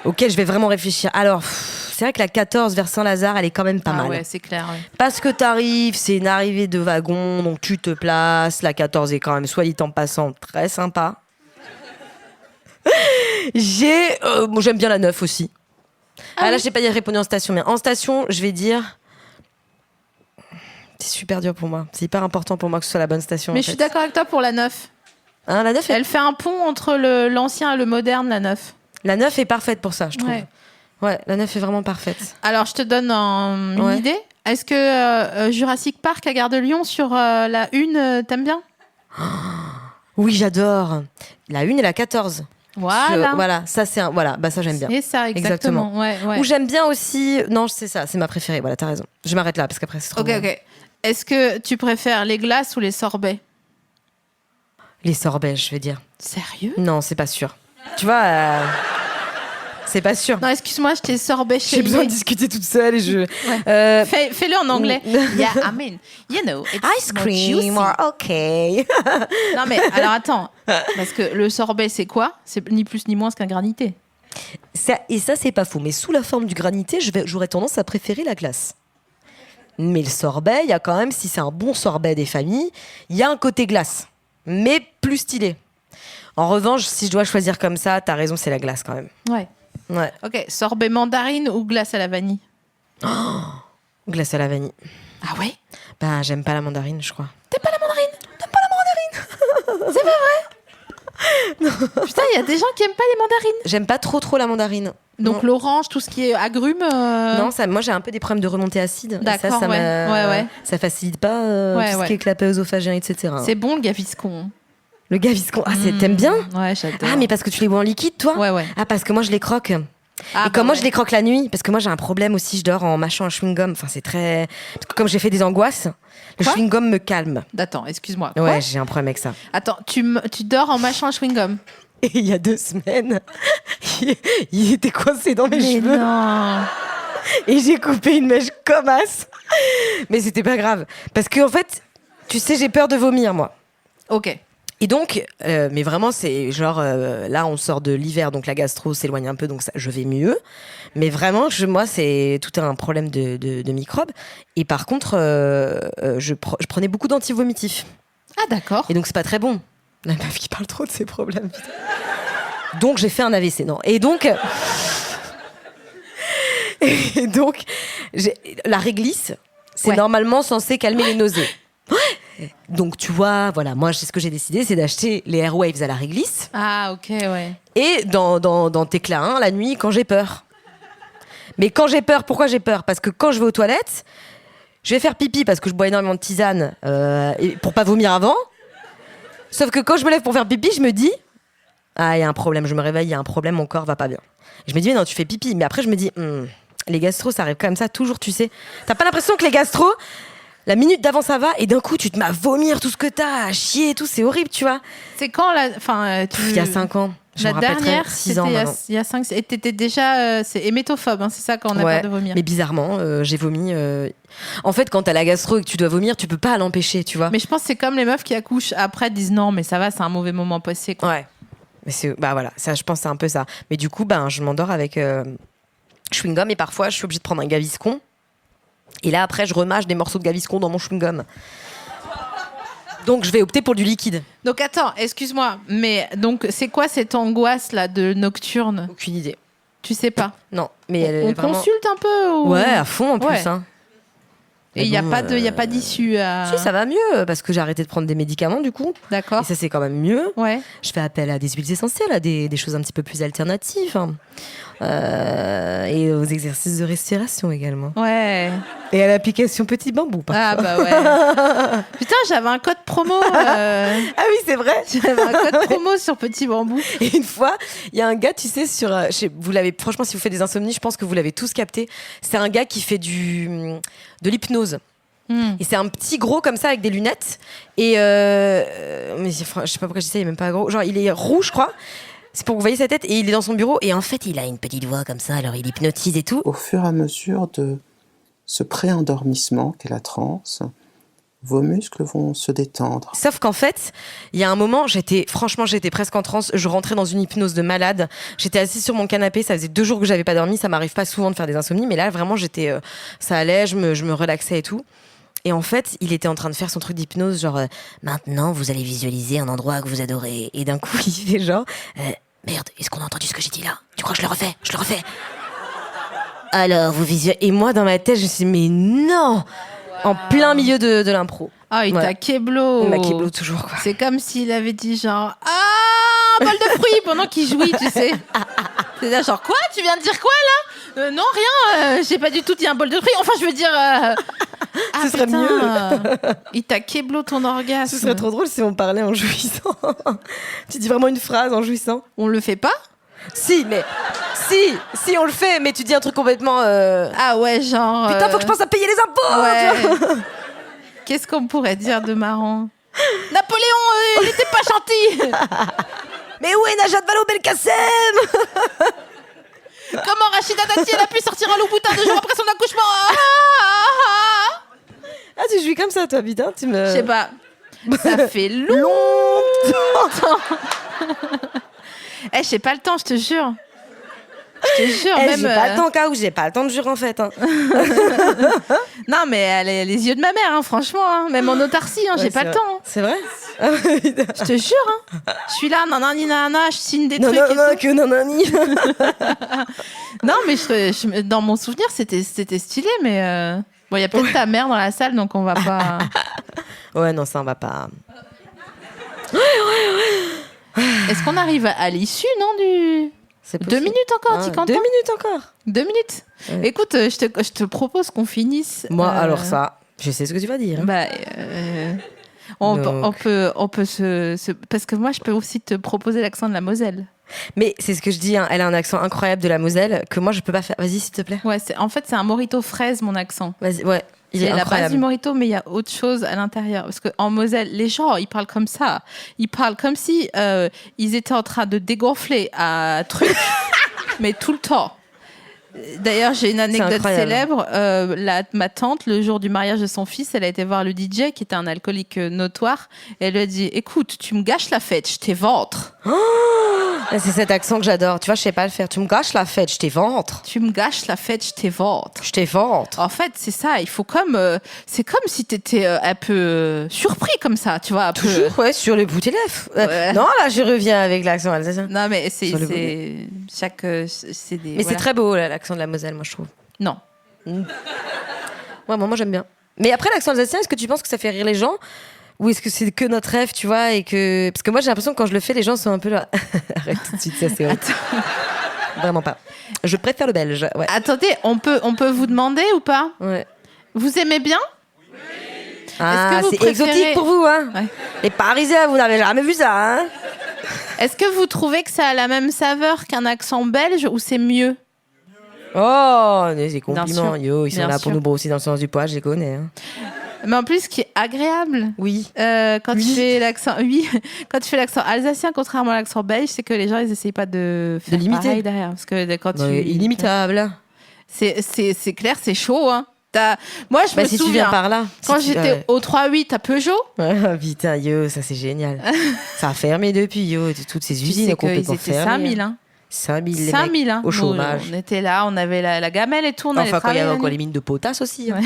Auxquelles je vais vraiment réfléchir. Alors, c'est vrai que la 14 vers Saint-Lazare, elle est quand même pas mal. Ouais, c'est clair. Ouais. Parce que t'arrives, c'est une arrivée de wagon, donc tu te places. La 14 est quand même, soit dit en passant, très sympa. Moi, j'aime bien la 9 aussi. Là, oui. je sais pas dire répondu en station, mais en station, je vais dire... C'est super dur pour moi. C'est hyper important pour moi que ce soit la bonne station. Mais en je suis fait. d'accord avec toi pour la 9. Hein, la 9 est... Elle fait un pont entre l'ancien et le moderne, la 9. La 9 est parfaite pour ça, je trouve. Ouais, la 9 est vraiment parfaite. Alors, je te donne une idée. Est-ce que Jurassic Park à Gare de Lyon sur la 1, t'aimes bien? Oui, j'adore. La 1 et la 14. Voilà. Ça c'est ça j'aime bien. C'est ça, exactement. Ouais. Ou j'aime bien aussi, non, c'est ça, c'est ma préférée. Voilà, t'as raison. Je m'arrête là parce qu'après c'est trop. Ok. Est-ce que tu préfères les glaces ou les sorbets? Les sorbets, je veux dire. Sérieux? Non, c'est pas sûr. Tu vois, c'est pas sûr. Non, excuse-moi, je t'ai sorbet chez J'ai besoin de discuter toute seule et je. Ouais. Fais-le en anglais. Yeah, I mean, you know, it's Ice more cream, juicy. ok. Non mais alors attends, parce que le sorbet c'est quoi? C'est ni plus ni moins qu'un granité. Et ça, c'est pas faux. Mais sous la forme du granité, j'aurais tendance à préférer la glace. Mais le sorbet, il y a quand même, si c'est un bon sorbet des familles, il y a un côté glace, mais plus stylé. En revanche, si je dois choisir comme ça, t'as raison, c'est la glace quand même. Ouais. Ok, sorbet mandarine ou glace à la vanille? Glace à la vanille. Ah ouais? Bah, j'aime pas la mandarine, je crois. T'aimes pas la mandarine? C'est pas vrai? Putain, il y a des gens qui aiment pas les mandarines. J'aime pas trop la mandarine. Donc Non. l'orange, tout ce qui est agrumes. Non, moi j'ai un peu des problèmes de remontée acide. Et D'accord, ça, ouais. ça facilite pas tout ce qui est clapet œsophagien, etc. C'est bon le gaviscon. Le gaviscon, t'aimes bien? Ouais, j'adore. Ah, mais parce que tu les bois en liquide, toi? Ouais. Ah, parce que moi je les croque. Ah, Et comme moi ouais. je les croque la nuit, parce que moi j'ai un problème aussi, je dors en mâchant un chewing-gum. Enfin, c'est très. Parce que comme j'ai fait des angoisses, le Quoi chewing-gum me calme. Attends, excuse-moi. Quoi Ouais, j'ai un problème avec ça. Attends, tu dors en mâchant un chewing-gum? Et il y a 2 semaines, il était coincé dans mes cheveux. Non. Et j'ai coupé une mèche comme as. Mais c'était pas grave. Parce que en fait, tu sais, j'ai peur de vomir, moi. Ok. Et donc, mais vraiment, c'est genre, là, on sort de l'hiver, donc la gastro s'éloigne un peu, donc ça, je vais mieux. Mais vraiment, moi, c'est tout un problème de microbes. Et par contre, je prenais beaucoup d'antivomitifs. Ah d'accord. Et donc, c'est pas très bon. La meuf qui parle trop de ses problèmes. Putain. Donc, j'ai fait un AVC, non. Et donc, la réglisse, c'est normalement censé calmer les nausées. Donc, tu vois, voilà, moi, ce que j'ai décidé, c'est d'acheter les Airwaves à la réglisse. Ah ok, ouais. Et dans tes clarins, la nuit, quand j'ai peur. Mais quand j'ai peur, pourquoi j'ai peur? Parce que quand je vais aux toilettes, je vais faire pipi parce que je bois énormément de tisane pour pas vomir avant. Sauf que quand je me lève pour faire pipi, je me dis ah, il y a un problème, je me réveille, il y a un problème, mon corps va pas bien. Et je me dis mais non, tu fais pipi. Mais après, je me dis les gastros, ça arrive quand même ça, toujours, tu sais. T'as pas l'impression que les gastros, la minute d'avant ça va et d'un coup tu te mets à vomir tout ce que t'as, à chier et tout, c'est horrible, tu vois. C'est quand la. Enfin, Il y a 5 ans. Je la me rappelle dernière, 6 ans c'était maintenant. il y a 5. Et t'étais déjà. C'est hémétophobe, hein, c'est ça quand on a peur de vomir. Mais bizarrement, j'ai vomi. En fait, quand t'as la gastro et que tu dois vomir, tu peux pas l'empêcher, tu vois. Mais je pense que c'est comme les meufs qui accouchent après disent non, mais ça va, c'est un mauvais moment passé. Quoi. Ouais. Mais voilà, ça, je pense que c'est un peu ça. Mais du coup, je m'endors avec chewing-gum et parfois, je suis obligée de prendre un gaviscon. Et là, après, je remâche des morceaux de gaviscon dans mon chewing-gum. Donc, je vais opter pour du liquide. Donc attends, excuse-moi, mais donc c'est quoi cette angoisse là de nocturne? Aucune idée. Tu sais pas? Non, mais elle est On vraiment... consulte un peu ou... Ouais, à fond en plus. Ouais. Hein. Et il n'y a pas d'issue à... Si, ça va mieux, parce que j'ai arrêté de prendre des médicaments, du coup. D'accord. Et ça, c'est quand même mieux. Ouais. Je fais appel à des huiles essentielles, à des choses un petit peu plus alternatives. Et aux exercices de respiration également. Ouais. Et à l'application Petit Bambou, parfois. Ah bah ouais. Putain, j'avais un code promo. Ah oui, c'est vrai. J'avais un code promo sur Petit Bambou. Et une fois, il y a un gars, tu sais, vous l'avez, franchement, si vous faites des insomnies, je pense que vous l'avez tous capté. C'est un gars qui fait de l'hypnose. Et c'est un petit gros comme ça avec des lunettes. Et mais je sais pas pourquoi je dis ça, il est même pas gros. Genre, il est roux, je crois. C'est pour que vous voyez sa tête. Et il est dans son bureau. Et en fait, il a une petite voix comme ça. Alors, il hypnotise et tout. Au fur et à mesure de ce pré-endormissement qu'est la transe, vos muscles vont se détendre. Sauf qu'en fait, il y a un moment, j'étais presque en transe. Je rentrais dans une hypnose de malade. J'étais assise sur mon canapé. Ça faisait 2 jours que j'avais pas dormi. Ça m'arrive pas souvent de faire des insomnies, mais là, vraiment, ça allait. Je me relaxais et tout. Et en fait, il était en train de faire son truc d'hypnose, genre maintenant, vous allez visualiser un endroit que vous adorez. Et d'un coup, il fait genre merde, est-ce qu'on a entendu ce que j'ai dit là ? Tu crois que je le refais ? Alors, vous visualisez. Et moi, dans ma tête, je me suis dit, mais non ! En plein milieu de l'impro. Ah, il t'a kéblo. Il m'a kéblo toujours, quoi. C'est comme s'il avait dit genre un bol de fruits pendant qu'il jouit, tu sais. C'est là genre quoi ? Tu viens de dire quoi là ? Non, rien. J'ai pas du tout dit un bol de fruits. Enfin, je veux dire. Ce serait mieux. Il t'a kéblo ton orgasme. Ce serait trop drôle si on parlait en jouissant. Tu dis vraiment une phrase en jouissant. On le fait pas ? Si, on le fait, mais tu dis un truc complètement. Ah ouais, genre. Putain, faut que je pense à payer les impôts. Ouais. Qu'est-ce qu'on pourrait dire de marrant ? Napoléon, il était pas gentil. Mais où est Najat Vallaud-Belkacem ? Comment Rachida Dati elle a pu sortir un loup boutin 2 jours après son accouchement ? Ah, tu jouis comme ça, toi, putain, tu me. Je sais pas. Ça fait longtemps. Eh, j'ai pas le temps, je te jure. Je te jure, même. J'ai pas le temps, Kaou, j'ai pas le temps de jurer en fait. Hein. Non, mais elle a les yeux de ma mère, hein, franchement. Hein. Même en autarcie, hein, j'ai pas le temps. Hein. C'est vrai ? Je te jure, hein. Je suis là, nanani, nanana, je signe des trucs. Non, et tout. que nanani. Non, mais dans mon souvenir, c'était stylé, mais. Bon, il y a peut-être ta mère dans la salle, donc on va pas. Ouais, non, ça, on va pas. Est-ce qu'on arrive à l'issue, non, du. 2 minutes encore, t'y comptes 2 minutes encore. 2 minutes. Ouais. Écoute, je te propose qu'on finisse. Moi, alors ça, je sais ce que tu vas dire. Bah, on peut parce que moi, je peux aussi te proposer l'accent de la Moselle. Mais c'est ce que je dis, hein, elle a un accent incroyable de la Moselle que moi, je peux pas faire. Vas-y, s'il te plaît. Ouais, en fait, c'est un morito fraise, mon accent. Vas-y, ouais. C'est la base du morito, mais il y a autre chose à l'intérieur. Parce qu'en Moselle, les gens, ils parlent comme ça. Ils parlent comme si ils étaient en train de dégonfler un truc, mais tout le temps. D'ailleurs, j'ai une anecdote célèbre. Ma tante, le jour du mariage de son fils, elle a été voir le DJ, qui était un alcoolique notoire. Et elle lui a dit, écoute, tu me gâches la fête, je t'éventre. C'est cet accent que j'adore. Tu vois, je sais pas le faire. Tu me gâches la fête, je t'éventre. Tu me gâches la fête, je t'éventre. Je t'éventre. En fait, c'est ça. Il faut c'est comme si t'étais un peu surpris comme ça, tu vois. Toujours, ouais, sur le bout des lèvres. Ouais. Non, là, je reviens avec l'accent alsacien. Non, mais c'est des... Mais voilà. c'est très beau, là, l'accent de la Moselle, moi, je trouve. Non. Ouais, moi, j'aime bien. Mais après, l'accent alsacien, est-ce que tu penses que ça fait rire les gens ? Ou est-ce que c'est que notre rêve, tu vois, et que... Parce que moi, j'ai l'impression que quand je le fais, les gens sont un peu là... Arrête tout de suite, ça, c'est horrible. Vraiment pas. Je préfère le belge, ouais. Attendez, on peut vous demander ou pas ? Ouais. Vous aimez bien ? Ah, c'est exotique pour vous, hein. Ouais. Les Parisiens, vous n'avez jamais vu ça, hein. Est-ce que vous trouvez que ça a la même saveur qu'un accent belge ou c'est mieux ? Oh, c'est compliment. Yo, ils sont là pour nous brosser dans le sens du poil, je les connais, hein. Mais en plus, ce qui est agréable, quand tu fais l'accent, quand tu fais l'accent alsacien, contrairement à l'accent belge, c'est que les gens ils essayent pas de faire pareil derrière, parce que quand inimitable. C'est clair, c'est chaud, hein. Moi, je me souviens, tu viens par là, quand j'étais au 3-8 à Peugeot. Putain, yo, ça c'est génial. Ça a fermé depuis, yo, toutes ces usines complètement fermées. 5000, hein. 5000 hein. Au chômage. On était là, on avait la gamelle et tout. On enfin, quand il y avait encore les mines de potasse aussi. Hein.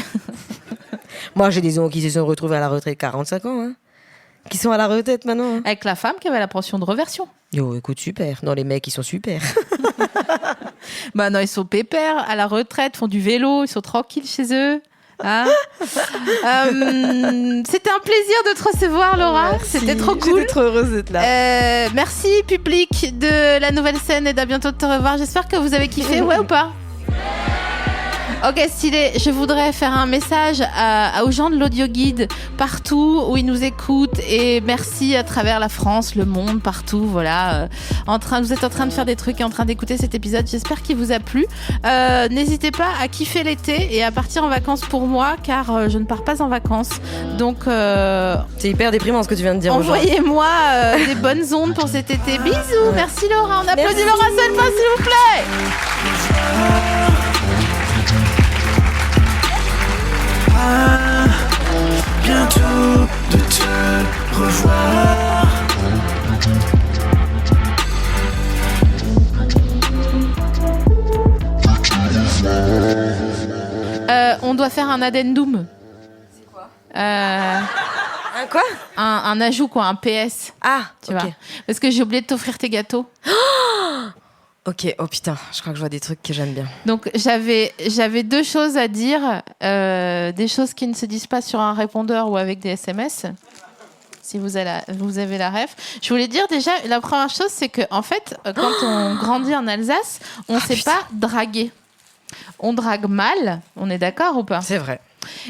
Moi, j'ai des gens qui se sont retrouvés à la retraite 45 ans, hein. Qui sont à la retraite maintenant. Hein. Avec la femme qui avait la pension de reversion. Yo, écoute, super. Non, les mecs, ils sont super. Bah non, ils sont pépères, à la retraite, font du vélo, ils sont tranquilles chez eux. Hein c'était un plaisir de te recevoir, Laura. Merci. C'était trop cool. J'étais trop heureuse d'être là. Merci, public de la nouvelle scène, et d'à bientôt de te revoir. J'espère que vous avez kiffé, ouais ou pas? Ok, stylé. Je voudrais faire un message aux gens de l'audio guide partout où ils nous écoutent, et merci à travers la France, le monde, partout. Voilà, vous êtes en train de faire des trucs et en train d'écouter cet épisode. J'espère qu'il vous a plu. N'hésitez pas à kiffer l'été et à partir en vacances pour moi, car je ne pars pas en vacances. Donc, c'est hyper déprimant ce que tu viens de dire. Envoyez-moi des bonnes ondes pour cet été. Bisous. Merci Laura. On applaudit Laura Selma, s'il vous plaît. Bientôt on doit faire un addendum. C'est quoi Un quoi un ajout, quoi, un PS. Ah, Tu ok. vois. Parce que j'ai oublié de t'offrir tes gâteaux. Ok, oh putain, je crois que je vois des trucs que j'aime bien. Donc, j'avais 2 choses à dire. Des choses qui ne se disent pas sur un répondeur ou avec des SMS. Si vous avez la ref. Je voulais dire déjà, la première chose, c'est que en fait, quand on grandit en Alsace, on ne sait pas draguer. On drague mal, on est d'accord ou pas ? C'est vrai.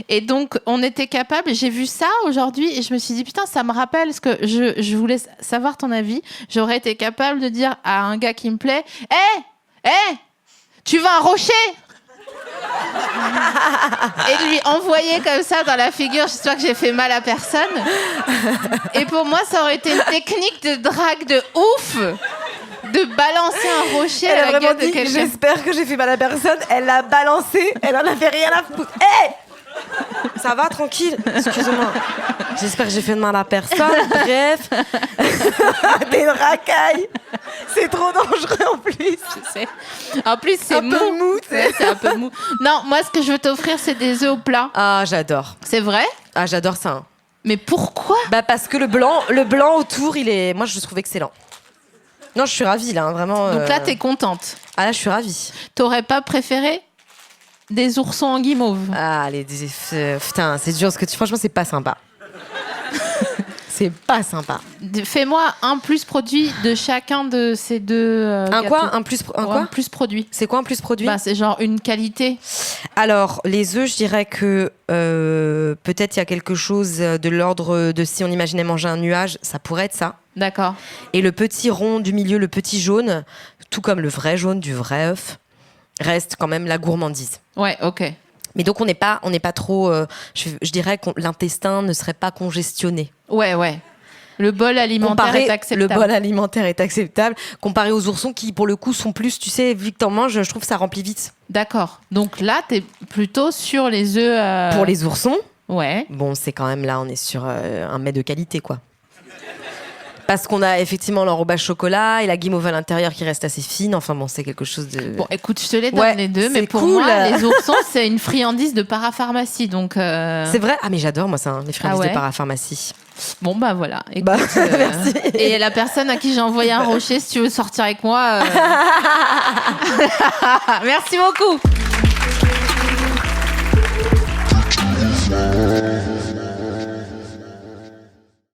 Et donc, on était capable, j'ai vu ça aujourd'hui et je me suis dit, putain, ça me rappelle ce que je voulais savoir ton avis. J'aurais été capable de dire à un gars qui me plaît, hé, tu veux un rocher ? Et de lui envoyer comme ça dans la figure, j'espère que j'ai fait mal à personne. Et pour moi, ça aurait été une technique de drague de ouf, de balancer un rocher Elle à a la vraiment gueule de dit, quelqu'un. j'espère que j'ai fait mal à personne. Elle l'a balancé, elle en avait rien à foutre. Hé ça va, tranquille. Excusez-moi. J'espère que j'ai fait de mal à personne. Bref. T'es une racaille. C'est trop dangereux en plus. Je sais. En plus, c'est Un mou. peu mou, tu sais. Ouais, c'est un peu mou. Non, moi, ce que je veux t'offrir, c'est des œufs au plat. Ah, j'adore. C'est vrai ? Ah, j'adore ça. Hein. Mais pourquoi ? Bah parce que le blanc autour, il est. Moi, je le trouve excellent. Non, je suis ravie là, hein, vraiment. Donc là, t'es contente. Ah là, je suis ravie. T'aurais pas préféré des oursons en guimauve ? Ah, putain, c'est dur parce que franchement, c'est pas sympa. C'est pas sympa. Fais-moi un plus produit de chacun de ces 2 Un gâteaux. quoi Un plus Ouais, quoi un plus produit. C'est quoi un plus produit? Bah, c'est genre une qualité. Alors, les œufs, je dirais que peut-être il y a quelque chose de l'ordre de si on imaginait manger un nuage, ça pourrait être ça. D'accord. Et le petit rond du milieu, le petit jaune, tout comme le vrai jaune du vrai œuf, reste quand même la gourmandise. Ouais, ok. Mais donc on n'est pas trop. Je dirais que l'intestin ne serait pas congestionné. Ouais. Le bol alimentaire est acceptable. Le bol alimentaire est acceptable comparé aux oursons qui, pour le coup, sont plus, tu sais, vu que t'en manges, je trouve que ça remplit vite. D'accord. Donc là, t'es plutôt sur les œufs. Pour les oursons, Ouais. bon, c'est quand même là, on est sur un mets de qualité, quoi. Parce qu'on a effectivement l'enrobage chocolat et la guimauve à l'intérieur qui reste assez fine. Enfin bon, c'est quelque chose de... Bon, écoute, je te les donne Ouais, les deux, mais c'est pour cool. moi, les oursons, c'est une friandise de parapharmacie. Donc, C'est vrai? Ah mais j'adore moi ça, les friandises ouais de parapharmacie. bon, bah voilà. Écoute, Bah, merci. Et la personne à qui j'ai envoyé un rocher, si tu veux sortir avec moi. Merci beaucoup.